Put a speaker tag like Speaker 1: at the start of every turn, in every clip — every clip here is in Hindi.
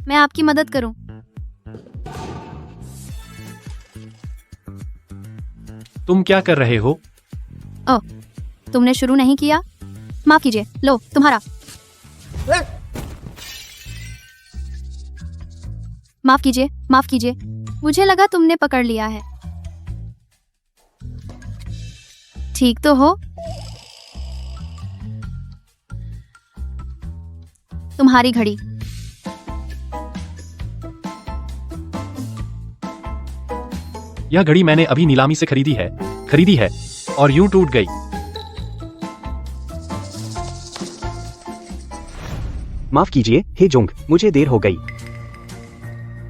Speaker 1: मैं आपकी मदद करूं?
Speaker 2: तुम क्या कर रहे हो?
Speaker 1: ओह, तुमने शुरू नहीं किया? माफ कीजिए, लो तुम्हारा। माफ कीजिए, माफ कीजिए, मुझे लगा तुमने पकड़ लिया है। ठीक तो हो? तुम्हारी घड़ी।
Speaker 2: यह घड़ी मैंने अभी नीलामी से खरीदी है और यूं टूट गई।
Speaker 3: माफ कीजिए हे जोंग, मुझे देर हो गई।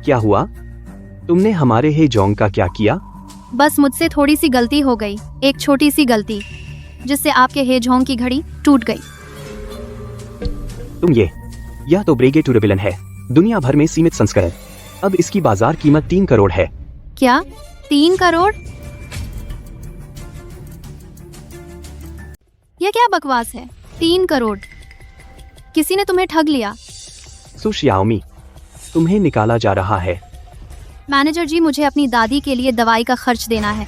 Speaker 3: क्या हुआ? तुमने हमारे हे जोंग का क्या किया?
Speaker 1: बस मुझसे थोड़ी सी गलती हो गई, एक छोटी सी गलती, जिससे आपके हेजोंग की घड़ी टूट गई।
Speaker 3: यह तो ब्रेगे टूरेबिलन है, दुनिया भर में सीमित संस्करण। अब इसकी बाजार कीमत 3 करोड़ है।
Speaker 1: क्या 3 करोड़? यह क्या बकवास है? 3 करोड़? किसी ने तुम्हें ठग लिया।
Speaker 3: सु शियाओमी, तुम्हें निकाला जा रहा है।
Speaker 1: मैनेजर जी, मुझे अपनी दादी के लिए दवाई का खर्च देना है।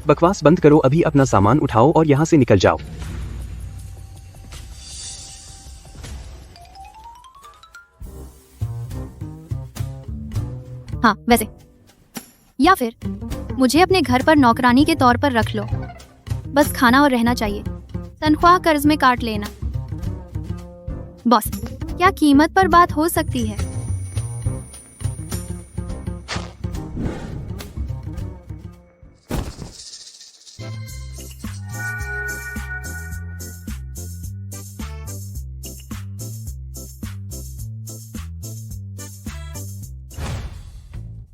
Speaker 3: बकवास बंद करो, अभी अपना सामान उठाओ और यहाँ से निकल जाओ।
Speaker 1: हाँ वैसे, या फिर मुझे अपने घर पर नौकरानी के तौर पर रख लो। बस खाना और रहना चाहिए, तनख्वाह कर्ज में काट लेना। बॉस, क्या कीमत पर बात हो सकती है?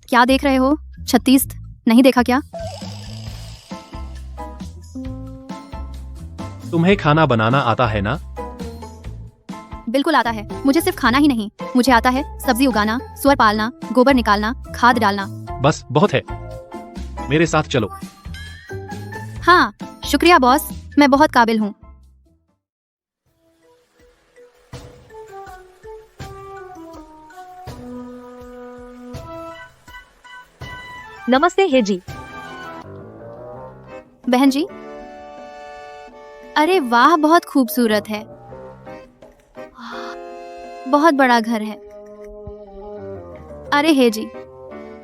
Speaker 1: क्या देख रहे हो? 36 नहीं देखा क्या?
Speaker 2: तुम्हें खाना बनाना आता है ना?
Speaker 1: बिल्कुल आता है। मुझे सिर्फ खाना ही नहीं, मुझे आता है सब्जी उगाना, सुअर पालना, गोबर निकालना, खाद डालना।
Speaker 2: बस बहुत है, मेरे साथ चलो।
Speaker 1: हाँ शुक्रिया बॉस, मैं बहुत काबिल हूँ।
Speaker 4: नमस्ते हे जी।
Speaker 1: बहन जी, अरे वाह, बहुत खूबसूरत है। बहुत बड़ा घर है। अरे हे जी,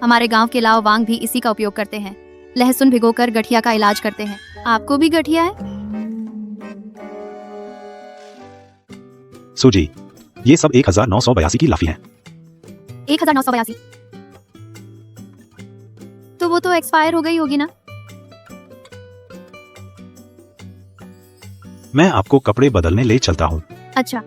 Speaker 1: हमारे गांव के लाव वांग भी इसी का उपयोग करते हैं। लहसुन भिगोकर गठिया का इलाज करते हैं। आपको भी गठिया है?
Speaker 5: सूजी, ये सब 1982 की लाफी हैं।
Speaker 1: 1982? तो वो तो एक्सपायर हो गई होगी ना?
Speaker 5: मैं आपको कपड़े बदलने ले चलता हूँ।
Speaker 1: अच्छा।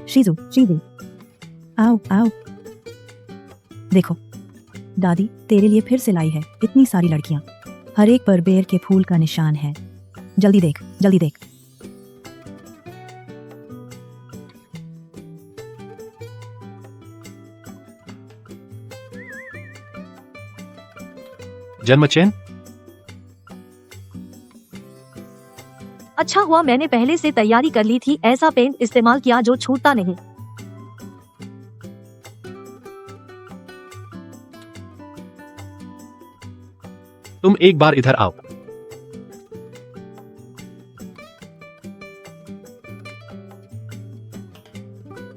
Speaker 4: शीजू, आओ आओ। देखो दादी, तेरे लिए फिर से लाई है इतनी सारी लड़कियां। हर एक पर बेर के फूल का निशान है। जल्दी देख, जल्दी देख।
Speaker 2: जन्मचयन?
Speaker 4: अच्छा हुआ मैंने पहले से तैयारी कर ली थी। ऐसा पेंट इस्तेमाल किया जो छूटता नहीं।
Speaker 2: तुम एक बार इधर आओ।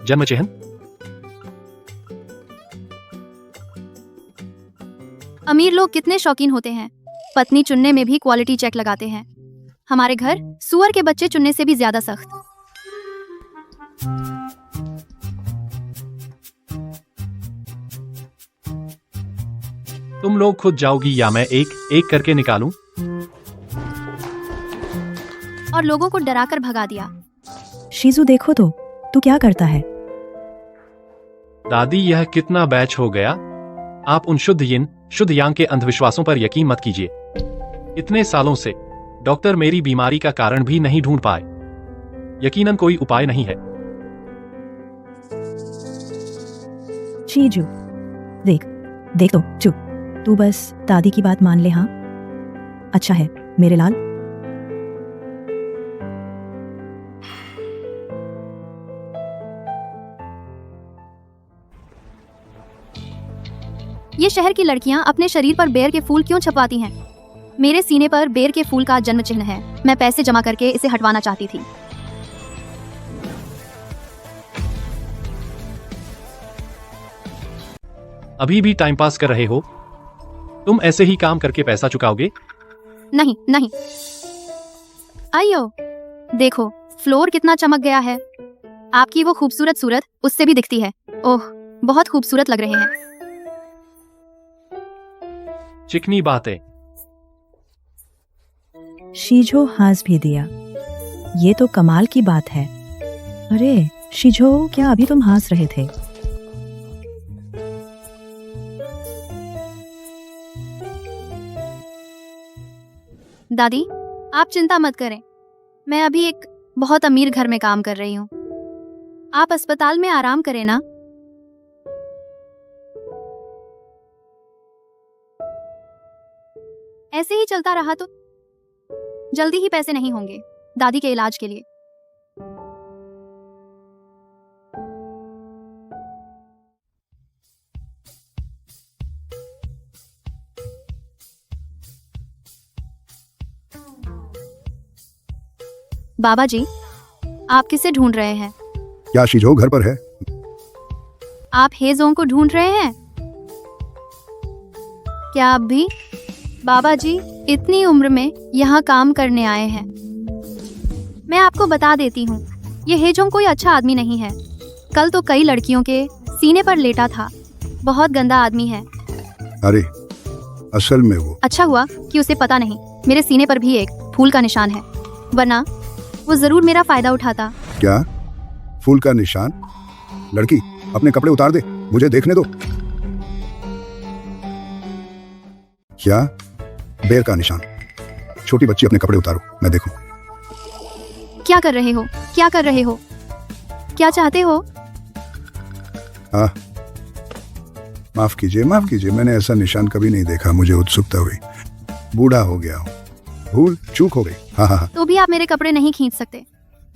Speaker 2: जन्मचयन,
Speaker 1: अमीर लोग कितने शौकीन होते हैं। पत्नी चुनने में भी क्वालिटी चेक लगाते हैं। हमारे घर सुअर के बच्चे चुनने से भी ज्यादा सख्त।
Speaker 2: तुम लोग खुद जाओगी या मैं एक एक करके निकालूं?
Speaker 1: और लोगों को डराकर भगा दिया।
Speaker 4: शीजू देखो तो, तू क्या करता है?
Speaker 2: दादी, यह कितना बैच हो गया। आप उन शुद्ध यिन शुद्ध यांग के अंधविश्वासों पर यकीन मत कीजिए। इतने सालों से डॉक्टर मेरी बीमारी का कारण भी नहीं ढूंढ पाए। यकीनन कोई उपाय नहीं है।
Speaker 4: शीजू, देख देख तो चुप, तू बस दादी की बात मान ले। हाँ अच्छा है मेरे लाल।
Speaker 1: ये शहर की लड़कियां अपने शरीर पर बेर के फूल क्यों छपवाती हैं? मेरे सीने पर बेर के फूल का जन्म चिन्ह है। मैं पैसे जमा करके इसे हटवाना चाहती थी।
Speaker 2: अभी भी टाइम पास कर रहे हो? तुम ऐसे ही काम करके पैसा चुकाओगे?
Speaker 1: नहीं नहीं, आइयो देखो फ्लोर कितना चमक गया है। आपकी वो खूबसूरत सूरत उससे भी दिखती है। ओह बहुत खूबसूरत लग रहे हैं।
Speaker 2: चिकनी बातें।
Speaker 4: शीजो हंस भी दिया। ये तो कमाल की बात है। अरे शीजो, क्या अभी तुम हंस रहे थे?
Speaker 1: दादी आप चिंता मत करें, मैं अभी एक बहुत अमीर घर में काम कर रही हूँ। आप अस्पताल में आराम करें ना। ऐसे ही चलता रहा तो जल्दी ही पैसे नहीं होंगे दादी के इलाज के लिए। बाबा जी आप किसे ढूंढ रहे हैं?
Speaker 6: क्या शीजो घर पर है?
Speaker 1: आप हेजों को ढूंढ रहे हैं क्या आप भी? बाबा जी इतनी उम्र में यहाँ काम करने आए हैं। मैं आपको बता देती हूँ, ये हेजोंग कोई अच्छा आदमी नहीं है। कल तो कई लड़कियों के सीने पर लेटा था। बहुत गंदा आदमी है।
Speaker 6: अरे असल में वो
Speaker 1: अच्छा हुआ कि उसे पता नहीं मेरे सीने पर भी एक फूल का निशान है, वरना वो जरूर मेरा फायदा उठाता।
Speaker 6: क्या फूल का निशान? लड़की अपने कपड़े उतार दे, मुझे देखने दो। क्या बेर का निशान? छोटी बच्ची अपने कपड़े उतारो, मैं देखूं।
Speaker 1: क्या कर रहे हो? क्या कर रहे हो? क्या चाहते हो?
Speaker 6: माफ कीजिए, मैंने ऐसा निशान कभी नहीं देखा। मुझे उत्सुकता हुई। बूढ़ा हो गया हूँ, भूल चूक हो गई। हाँ।
Speaker 1: तो भी आप मेरे कपड़े नहीं खींच सकते।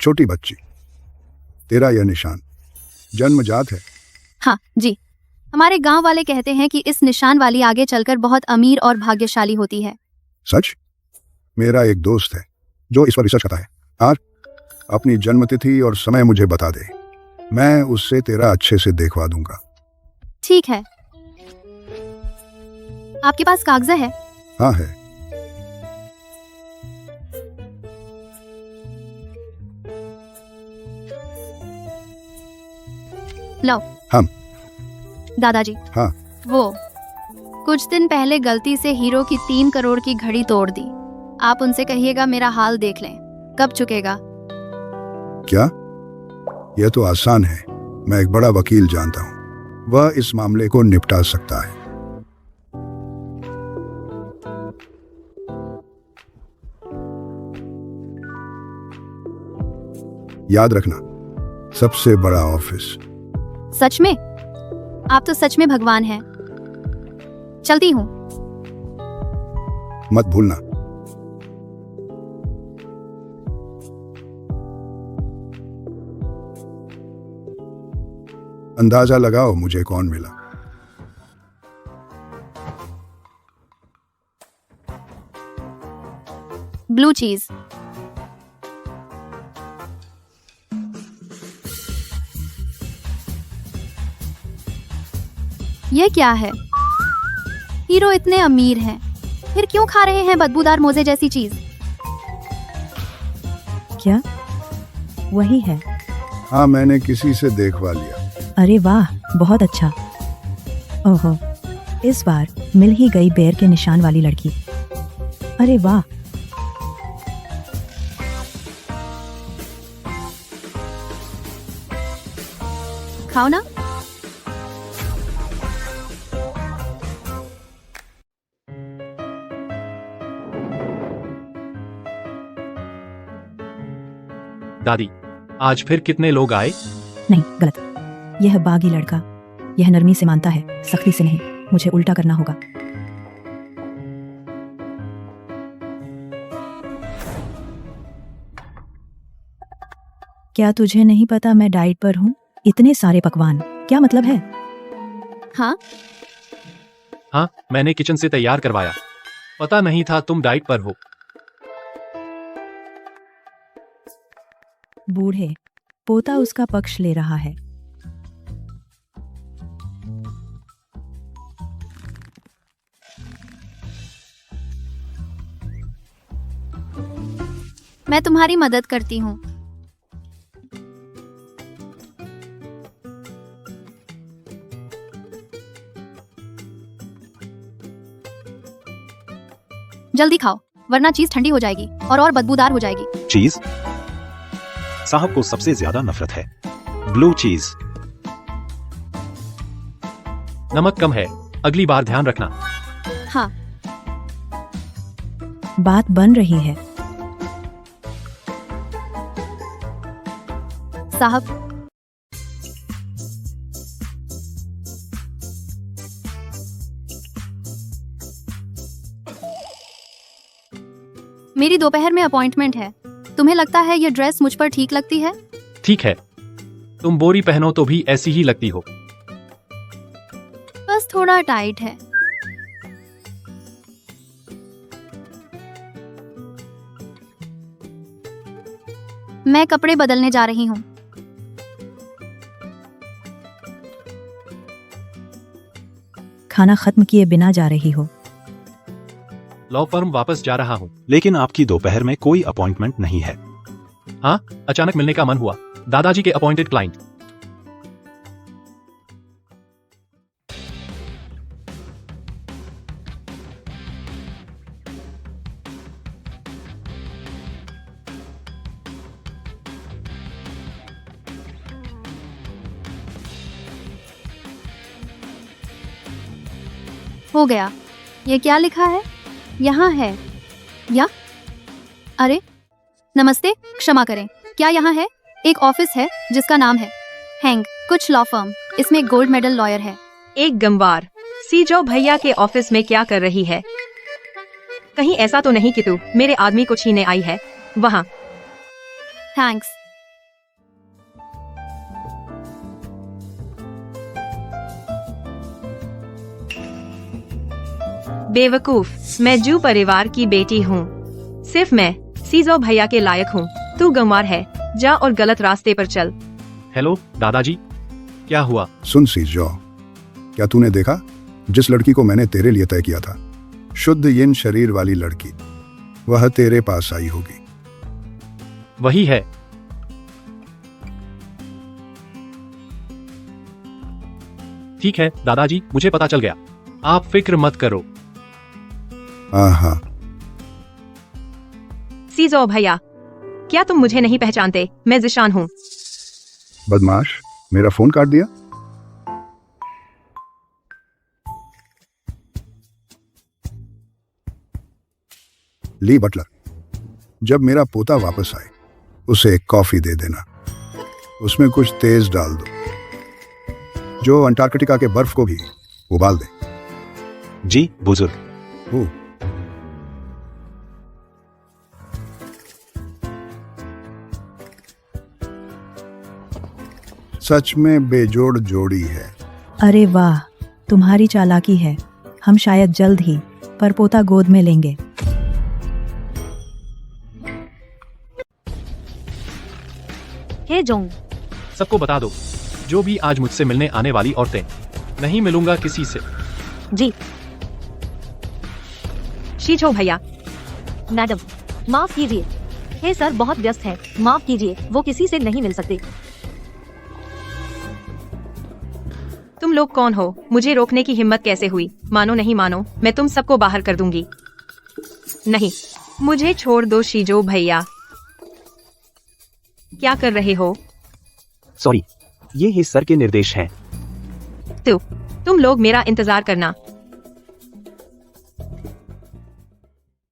Speaker 6: छोटी बच्ची, तेरा यह निशान जन्मजात है?
Speaker 1: हाँ जी, हमारे गांव वाले कहते हैं कि इस निशान वाली आगे चलकर बहुत अमीर और भाग्यशाली होती है।
Speaker 6: सच? मेरा एक दोस्त है जो इस पर रिसर्च करता है। आज अपनी जन्मतिथि और समय मुझे बता दे, मैं उससे तेरा अच्छे से देखवा दूंगा।
Speaker 1: ठीक है। आपके पास कागज़ है?
Speaker 6: हाँ है।
Speaker 1: लो।
Speaker 6: हम
Speaker 1: दादाजी।
Speaker 6: हाँ।
Speaker 1: वो कुछ दिन पहले गलती से हीरो की 3 करोड़ की घड़ी तोड़ दी। आप उनसे कहिएगा मेरा हाल देख लें, कब चुकेगा।
Speaker 6: क्या? यह तो आसान है, मैं एक बड़ा वकील जानता हूँ, वह इस मामले को निपटा सकता है। याद रखना, सबसे बड़ा ऑफिस।
Speaker 1: सच में? आप तो सच में भगवान हैं। चलती हूँ।
Speaker 6: मत भूलना। अंदाजा लगाओ मुझे कौन मिला।
Speaker 1: ब्लू चीज। ये क्या है? हीरो इतने अमीर हैं, फिर क्यों खा रहे हैं बदबूदार मोजे जैसी चीज?
Speaker 4: क्या वही है?
Speaker 6: हाँ, मैंने किसी से देखवा लिया।
Speaker 4: अरे वाह, बहुत अच्छा। ओहो, इस बार मिल ही गई बेर के निशान वाली लड़की। अरे वाह।
Speaker 1: खाओ ना।
Speaker 2: दादी, आज फिर कितने लोग आए?
Speaker 4: नहीं, गलत। यह बागी लड़का। यह नरमी से मानता है, सख्ती से नहीं। मुझे उल्टा करना होगा। क्या तुझे नहीं पता मैं डाइट पर हूँ? इतने सारे पकवान, क्या मतलब है?
Speaker 1: हाँ,
Speaker 2: हाँ, मैंने किचन से तैयार करवाया। पता नहीं था तुम डाइट पर हो।
Speaker 4: बूढ़े, पोता उसका पक्ष ले रहा है।
Speaker 1: मैं तुम्हारी मदद करती हूँ। जल्दी खाओ, वरना चीज ठंडी हो जाएगी और बदबूदार हो जाएगी।
Speaker 5: चीज? साहब को सबसे ज्यादा नफरत है ब्लू चीज।
Speaker 2: नमक कम है, अगली बार ध्यान रखना।
Speaker 1: हाँ,
Speaker 4: बात बन रही है।
Speaker 1: साहब। मेरी दोपहर में अपॉइंटमेंट है। तुम्हें लगता है ये ड्रेस मुझ पर ठीक लगती है?
Speaker 2: ठीक है, तुम बोरी पहनो तो भी ऐसी ही लगती हो।
Speaker 1: बस थोड़ा टाइट है। मैं कपड़े बदलने जा रही हूँ।
Speaker 4: खाना खत्म किए बिना जा रही हो?
Speaker 2: लॉ फर्म वापस जा रहा हूँ।
Speaker 5: लेकिन आपकी दोपहर में कोई अपॉइंटमेंट नहीं है।
Speaker 2: हाँ, अचानक मिलने का मन हुआ। दादाजी के अपॉइंटेड क्लाइंट।
Speaker 1: हो गया। ये क्या लिखा है? यहाँ है या? अरे नमस्ते, क्षमा करें, क्या यहाँ है? एक ऑफिस है जिसका नाम है हैंग कुछ लॉ फर्म। इसमें एक गोल्ड मेडल लॉयर है।
Speaker 7: एक गंवार सीजो भैया के ऑफिस में क्या कर रही है? कहीं ऐसा तो नहीं कि तू मेरे आदमी को छीने आई है? वहाँ
Speaker 1: थैंक्स।
Speaker 7: बेवकूफ, मैं जू परिवार की बेटी हूँ। सिर्फ मैं सीजो भैया के लायक हूँ। तू गंवार है, जा और गलत रास्ते पर चल।
Speaker 2: हेलो दादाजी, क्या हुआ?
Speaker 6: सुन सीजो, क्या तूने देखा जिस लड़की को मैंने तेरे लिए तय किया था? शुद्ध यिन शरीर वाली लड़की, वह तेरे पास आई होगी।
Speaker 2: वही है। ठीक है दादाजी, मुझे पता चल गया। आप फिक्र मत करो।
Speaker 6: हाँ,
Speaker 7: सीजो भैया, क्या तुम मुझे नहीं पहचानते? मैं जिशान हूँ।
Speaker 6: बदमाश, मेरा फोन काट दिया। ली बटलर, जब मेरा पोता वापस आए उसे एक कॉफी दे देना। उसमें कुछ तेज डाल दो, जो अंटार्कटिका के बर्फ को भी उबाल दे।
Speaker 5: जी बुजुर्ग।
Speaker 6: ओ, सच में बेजोड़ जोड़ी है।
Speaker 4: अरे वाह, तुम्हारी चालाकी है। हम शायद जल्द ही परपोता गोद में लेंगे।
Speaker 1: हे जोंग,
Speaker 2: सबको बता दो, जो भी आज मुझसे मिलने आने वाली औरतें, नहीं मिलूंगा किसी से।
Speaker 7: जी शीछो भैया।
Speaker 8: मैडम, माफ कीजिए। हे सर बहुत व्यस्त है, माफ कीजिए, वो किसी से नहीं मिल सकते।
Speaker 7: तुम लोग कौन हो? मुझे रोकने की हिम्मत कैसे हुई? मानो नहीं मानो, मैं तुम सबको बाहर कर दूंगी। नहीं, मुझे छोड़ दो शीजो भैया। क्या कर रहे हो?
Speaker 3: सॉरी, ये ही सर के निर्देश हैं।
Speaker 7: तुम लोग मेरा इंतजार करना।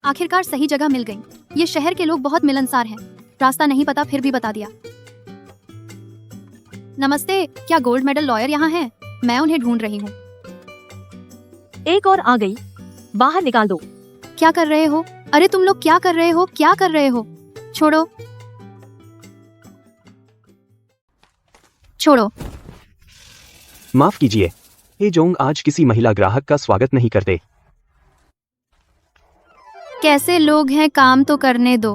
Speaker 1: आखिरकार सही जगह मिल गई। ये शहर के लोग बहुत मिलनसार हैं। रास्ता नहीं पता फिर भी बता दिया। नमस्ते, क्या गोल्ड मेडल लॉयर यहाँ है? मैं उन्हें ढूंढ रही हूँ।
Speaker 8: एक और आ गई, बाहर निकाल दो।
Speaker 1: क्या कर रहे हो? अरे तुम लोग क्या कर रहे हो? क्या कर रहे हो? छोड़ो, छोड़ो।
Speaker 3: माफ कीजिए, हे जोंग आज किसी महिला ग्राहक का स्वागत नहीं करते।
Speaker 1: कैसे लोग हैं, काम तो करने दो।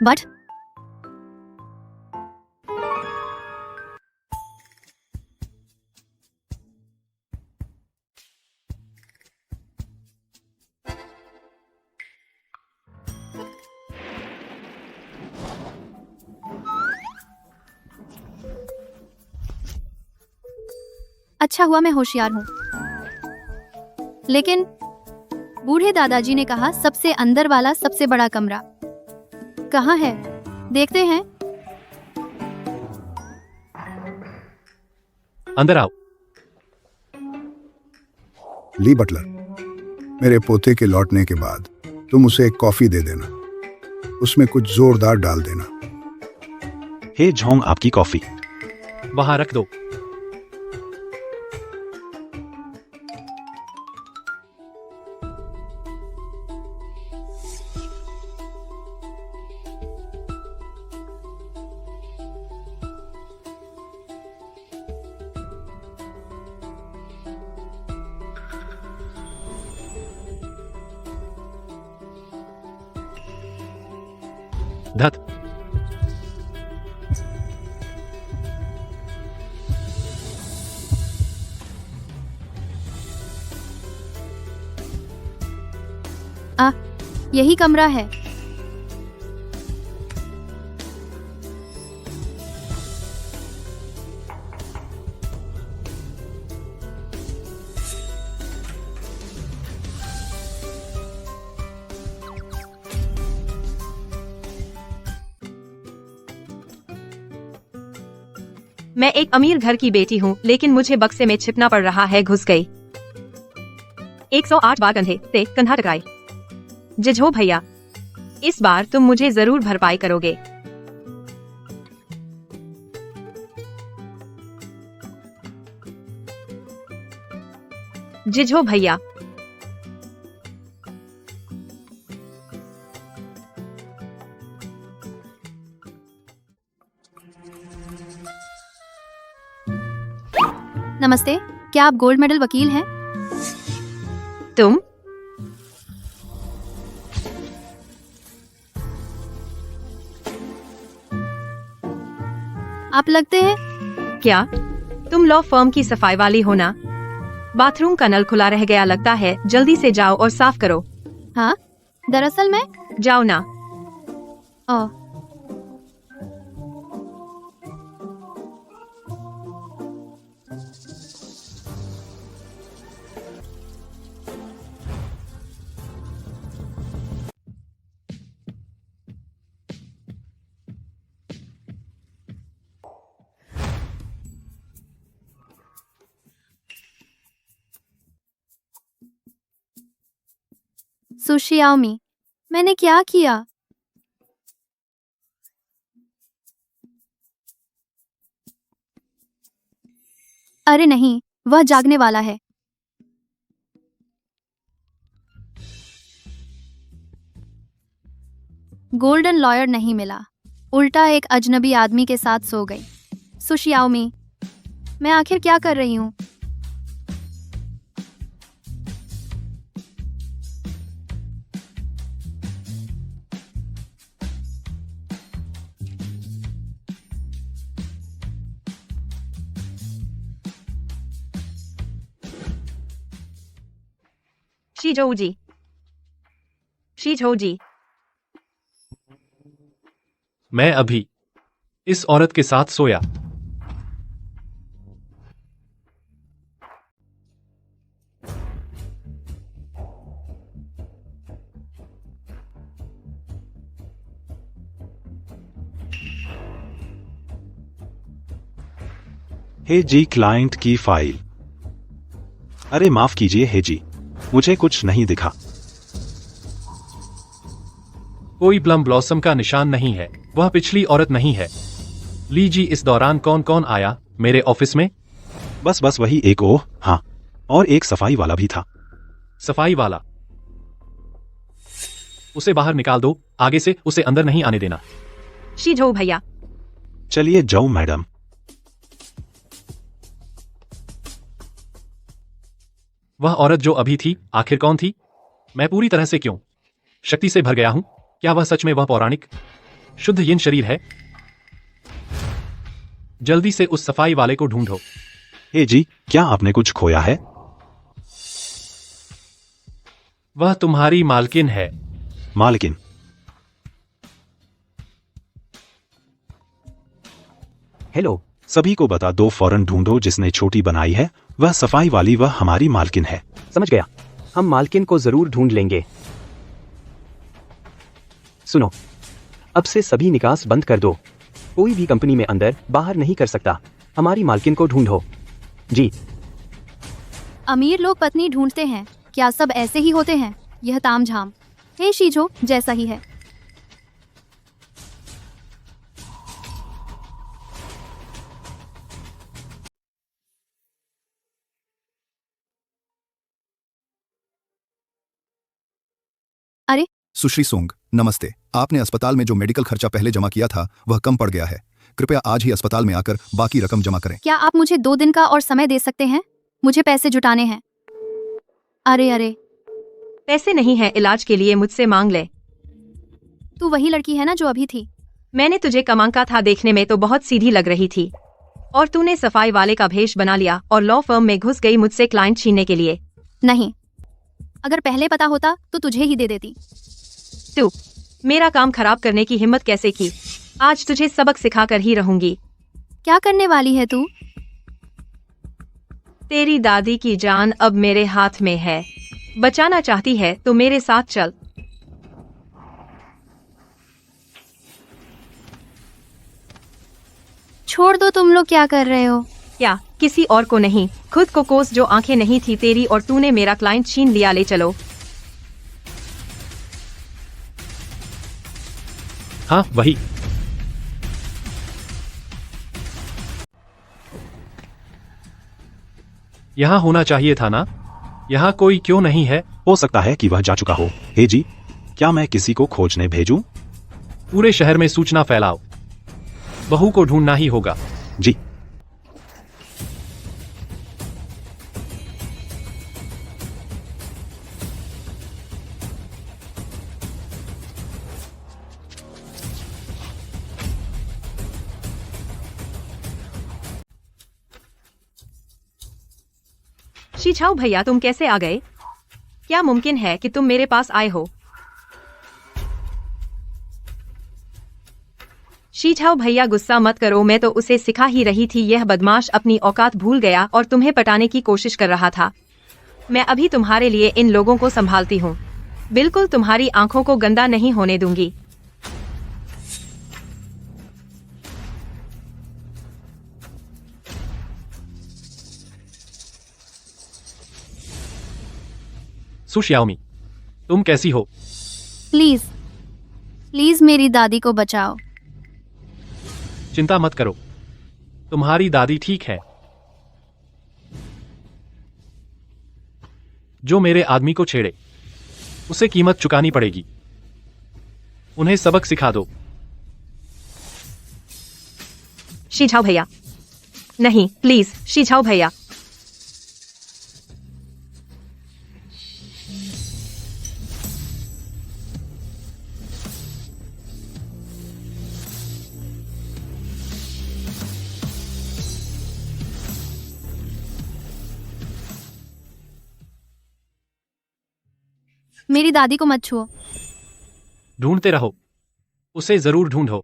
Speaker 1: बट अच्छा हुआ मैं होशियार हूँ। लेकिन बूढ़े दादाजी ने कहा सबसे अंदर वाला सबसे बड़ा कमरा कहाँ है? देखते हैं।
Speaker 2: अंदर आओ।
Speaker 6: ली बटलर, मेरे पोते के लौटने के बाद तुम उसे एक कॉफी दे देना, उसमें कुछ जोरदार डाल देना।
Speaker 5: हे जोंग आपकी कॉफी।
Speaker 2: वहां रख दो। धत।
Speaker 1: यही कमरा है।
Speaker 7: मैं एक अमीर घर की बेटी हूँ, लेकिन मुझे बक्से में छिपना पड़ रहा है। घुस गई। 108 बार कंधे से कंधा टकराए। जिझो भैया, इस बार तुम मुझे जरूर भरपाई करोगे। जिझो भैया।
Speaker 1: नमस्ते, क्या आप गोल्ड मेडल वकील हैं?
Speaker 7: तुम?
Speaker 1: आप लगते हैं
Speaker 7: क्या तुम लॉ फर्म की सफाई वाली हो ना? बाथरूम का नल खुला रह गया लगता है, जल्दी से जाओ और साफ करो।
Speaker 1: हाँ, दरअसल मैं
Speaker 7: जाओ ना।
Speaker 1: ओह, सुशियाओमी, मैंने क्या किया? अरे नहीं, वह जागने वाला है। गोल्डन लॉयर नहीं मिला, उल्टा एक अजनबी आदमी के साथ सो गई। सुशियाओमी, मैं आखिर क्या कर रही हूँ?
Speaker 7: शीजोजी, शीजोजी,
Speaker 2: मैं अभी इस औरत के साथ सोया।
Speaker 5: हे जी क्लाइंट की फाइल। अरे माफ कीजिए हे जी, मुझे कुछ नहीं दिखा।
Speaker 2: कोई प्लम ब्लॉसम का निशान नहीं है, वह पिछली औरत नहीं है। लीजी, इस दौरान कौन कौन आया मेरे ऑफिस में?
Speaker 5: बस वही एक, ओह हाँ, और एक सफाई वाला भी था।
Speaker 2: सफाई वाला? उसे बाहर निकाल दो, आगे से उसे अंदर नहीं आने देना।
Speaker 7: शीझो भैया।
Speaker 5: चलिए जाओ मैडम।
Speaker 2: वह औरत जो अभी थी, आखिर कौन थी? मैं पूरी तरह से क्यों शक्ति से भर गया हूं? क्या वह सच में वह पौराणिक शुद्ध यिन शरीर है? जल्दी से उस सफाई वाले को ढूंढो।
Speaker 5: हे जी, क्या आपने कुछ खोया है?
Speaker 2: वह तुम्हारी मालकिन है।
Speaker 5: मालकिन?
Speaker 3: हेलो।
Speaker 5: सभी को बता दो, फौरन ढूंढो जिसने छोटी बनाई है। वह सफाई वाली, वह हमारी मालकिन है।
Speaker 3: समझ गया, हम मालकिन को जरूर ढूंढ लेंगे। सुनो, अब से सभी निकास बंद कर दो। कोई भी कंपनी में अंदर बाहर नहीं कर सकता। हमारी मालकिन को ढूंढो। जी।
Speaker 1: अमीर लोग पत्नी ढूंढते हैं, क्या सब ऐसे ही होते हैं? यह तामझाम हे शीझो जैसा ही है। अरे
Speaker 6: सुश्री सोंग, नमस्ते। आपने अस्पताल में जो मेडिकल खर्चा पहले जमा किया था वह कम पड़ गया है। कृपया आज ही अस्पताल में आकर बाकी रकम जमा करें।
Speaker 1: क्या आप मुझे 2 दिन का और समय दे सकते हैं? मुझे पैसे जुटाने हैं। अरे
Speaker 7: पैसे नहीं है, इलाज के लिए मुझसे मांग ले।
Speaker 1: तू वही लड़की है ना जो अभी थी?
Speaker 7: मैंने तुझे कमांका था, देखने में तो बहुत सीधी लग रही थी, और तूने सफाई वाले का भेष बना लिया और लॉ फर्म में घुस गई मुझसे क्लाइंट छीनने के लिए।
Speaker 1: नहीं, अगर पहले पता होता तो तुझे ही दे देती।
Speaker 7: तू मेरा काम खराब करने की हिम्मत कैसे की? आज तुझे सबक सिखा कर ही रहूंगी।
Speaker 1: क्या करने वाली है तू?
Speaker 7: तेरी दादी की जान अब मेरे हाथ में है। बचाना चाहती है तो मेरे साथ चल।
Speaker 1: छोड़ दो, तुम लोग क्या कर रहे हो?
Speaker 7: क्या? किसी और को नहीं, खुद को कोस जो आंखें नहीं थी तेरी, और तूने मेरा क्लाइंट छीन लिया। ले चलो।
Speaker 2: हाँ वही। यहाँ होना चाहिए था ना? यहाँ कोई क्यों नहीं है?
Speaker 5: हो सकता है कि वह जा चुका हो। हे जी, क्या मैं किसी को खोजने भेजूं?
Speaker 2: पूरे शहर में सूचना फैलाओ। बहू को ढूंढना ही होगा।
Speaker 5: जी।
Speaker 7: शीझाओ भैया, तुम कैसे आ गए? क्या मुमकिन है कि तुम मेरे पास आए हो? शीझाओ भैया, गुस्सा मत करो, मैं तो उसे सिखा ही रही थी। यह बदमाश अपनी औकात भूल गया और तुम्हें पटाने की कोशिश कर रहा था। मैं अभी तुम्हारे लिए इन लोगों को संभालती हूँ। बिल्कुल तुम्हारी आंखों को गंदा नहीं होने दूंगी।
Speaker 2: सुशियाओमी, तुम कैसी हो?
Speaker 1: प्लीज प्लीज मेरी दादी को बचाओ।
Speaker 2: चिंता मत करो, तुम्हारी दादी ठीक है। जो मेरे आदमी को छेड़े उसे कीमत चुकानी पड़ेगी। उन्हें सबक सिखा दो।
Speaker 7: शीझाओ भैया, नहीं प्लीज शीझाओ भैया।
Speaker 1: मेरी दादी को मत छुओ।
Speaker 2: ढूंढते रहो, उसे जरूर ढूंढो।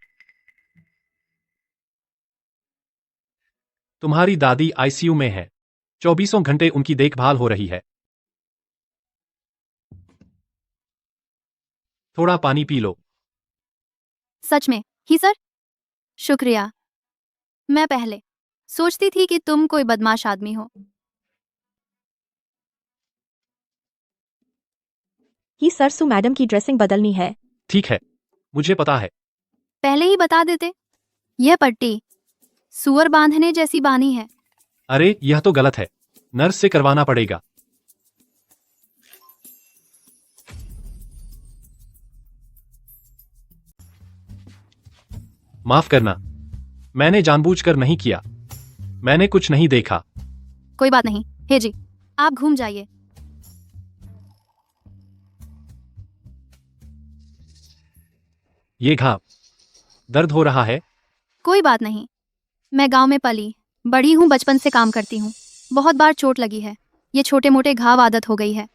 Speaker 2: तुम्हारी दादी आईसीयू में है। 24 घंटे उनकी देखभाल हो रही है। थोड़ा पानी पी लो।
Speaker 1: सच में ही सर? शुक्रिया। मैं पहले सोचती थी कि तुम कोई बदमाश आदमी हो।
Speaker 8: ही सर, सु मैडम की ड्रेसिंग बदलनी है।
Speaker 2: ठीक है, मुझे पता है।
Speaker 1: पहले ही बता देते। यह पट्टी सुअर बांधने जैसी बानी है।
Speaker 2: अरे यह तो गलत है, नर्स से करवाना पड़ेगा। माफ करना, मैंने जानबूझकर नहीं किया, मैंने कुछ नहीं देखा।
Speaker 1: कोई बात नहीं, हे जी, आप घूम जाइए।
Speaker 2: ये घाव, दर्द हो रहा है?
Speaker 1: कोई बात नहीं, मैं गांव में पली बड़ी हूँ, बचपन से काम करती हूँ, बहुत बार चोट लगी है। ये छोटे मोटे घाव आदत हो गई है।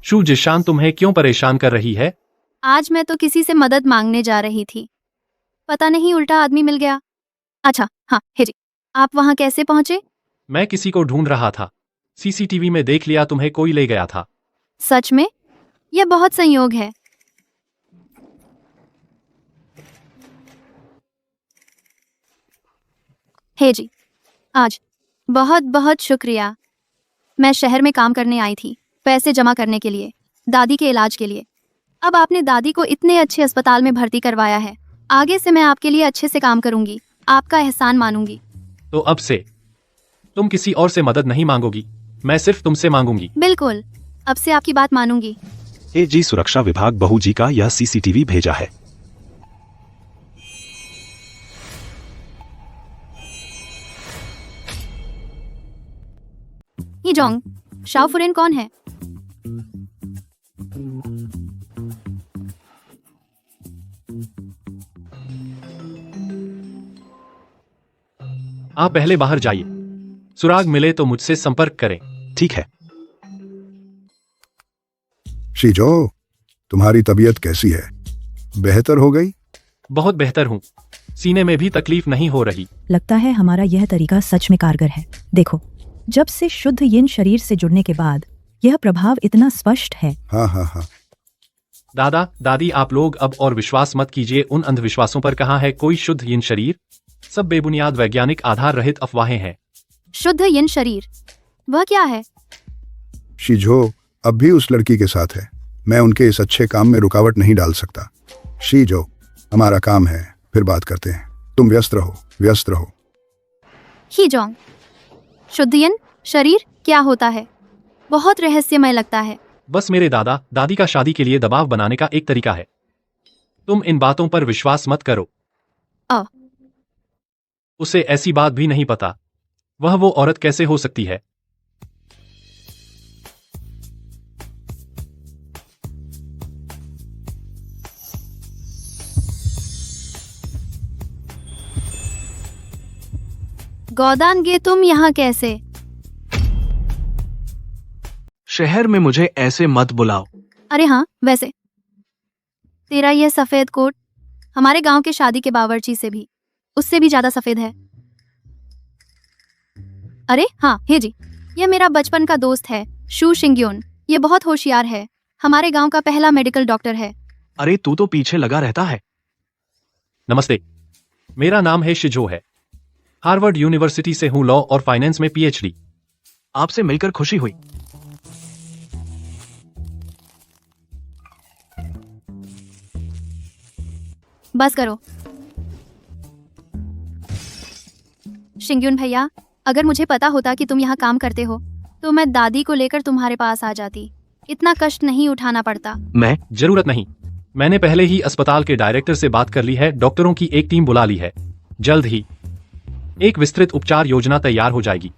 Speaker 2: शू जिशान तुम्हें क्यों परेशान कर रही है?
Speaker 1: आज मैं तो किसी से मदद मांगने जा रही थी, पता नहीं उल्टा आदमी मिल गया। अच्छा हाँ हे जी, आप वहां कैसे पहुंचे?
Speaker 2: मैं किसी को ढूंढ रहा था, सीसीटीवी में देख लिया तुम्हें कोई ले गया था।
Speaker 1: सच में? यह बहुत संयोग है। हे जी, आज बहुत बहुत शुक्रिया। मैं शहर में काम करने आई थी, पैसे जमा करने के लिए, दादी के इलाज के लिए। अब आपने दादी को इतने अच्छे अस्पताल में भर्ती करवाया है, आगे से मैं आपके लिए अच्छे से काम करूंगी, आपका एहसान मानूंगी।
Speaker 2: तो अब से तुम किसी और से मदद नहीं मांगोगी, मैं सिर्फ तुमसे मांगूंगी।
Speaker 1: बिल्कुल, अब से आपकी बात मानूंगी।
Speaker 5: एजी सुरक्षा विभाग बहू जी का यह सीसीटीवी भेजा है।
Speaker 1: ही जोंग, शाओफुरेन कौन है?
Speaker 2: आप पहले बाहर जाइए, सुराग मिले तो मुझसे संपर्क करें।
Speaker 5: ठीक है।
Speaker 6: शीजो, तुम्हारी तबीयत कैसी है? बेहतर हो गई?
Speaker 2: बहुत बेहतर हूँ, सीने में भी तकलीफ नहीं हो रही।
Speaker 4: लगता है हमारा यह तरीका सच में कारगर है। देखो, जब से शुद्ध यिन शरीर से जुड़ने के बाद यह प्रभाव इतना स्पष्ट है।
Speaker 6: हाँ हाँ हाँ।
Speaker 2: दादा दादी, आप लोग अब और विश्वास मत कीजिए उन अंधविश्वासों पर। कहाँ है कोई शुद्ध यिन शरीर? सब बेबुनियाद वैज्ञानिक आधार रहित अफवाहें हैं।
Speaker 1: शुद्ध यिन शरीर, वह क्या है?
Speaker 6: शीजो अब भी उस लड़की के साथ है, मैं उनके इस अच्छे काम में रुकावट नहीं डाल सकता। शीजो, हमारा काम है, फिर बात करते हैं। तुम व्यस्त रहो, व्यस्त रहो।
Speaker 1: ही जोंग, शुद्ध यिन शरीर क्या होता है? बहुत रहस्यमय लगता है।
Speaker 2: बस मेरे दादा दादी का शादी के लिए दबाव बनाने का एक तरीका है। तुम इन बातों पर विश्वास मत करो।
Speaker 1: अ
Speaker 2: उसे ऐसी बात भी नहीं पता, वह वो औरत कैसे हो सकती है?
Speaker 1: गौदानगे, तुम यहाँ कैसे?
Speaker 9: शहर में मुझे ऐसे मत बुलाओ।
Speaker 1: अरे हाँ, वैसे तेरा यह सफेद कोट हमारे गांव के शादी के बावर्ची से भी, उससे भी ज्यादा सफेद है। अरे हाँ हे जी, यह मेरा बचपन का दोस्त है, शू शिंग्योन। ये बहुत होशियार है, हमारे गांव का पहला मेडिकल डॉक्टर है।
Speaker 9: अरे तू तो पीछे लगा रहता है।
Speaker 2: नमस्ते, मेरा नाम है शिजो है, हार्वर्ड यूनिवर्सिटी से हूँ, लॉ और फाइनेंस में पीएचडी।
Speaker 9: आपसे मिलकर खुशी हुई।
Speaker 1: बस करो शिंग्युन भैया, अगर मुझे पता होता कि तुम यहाँ काम करते हो तो मैं दादी को लेकर तुम्हारे पास आ जाती, इतना कष्ट नहीं उठाना पड़ता।
Speaker 9: मैं
Speaker 2: जरूरत नहीं, मैंने पहले ही अस्पताल के डायरेक्टर से बात कर ली है, डॉक्टरों की एक टीम बुला ली है, जल्द ही एक विस्तृत उपचार योजना तैयार हो जाएगी।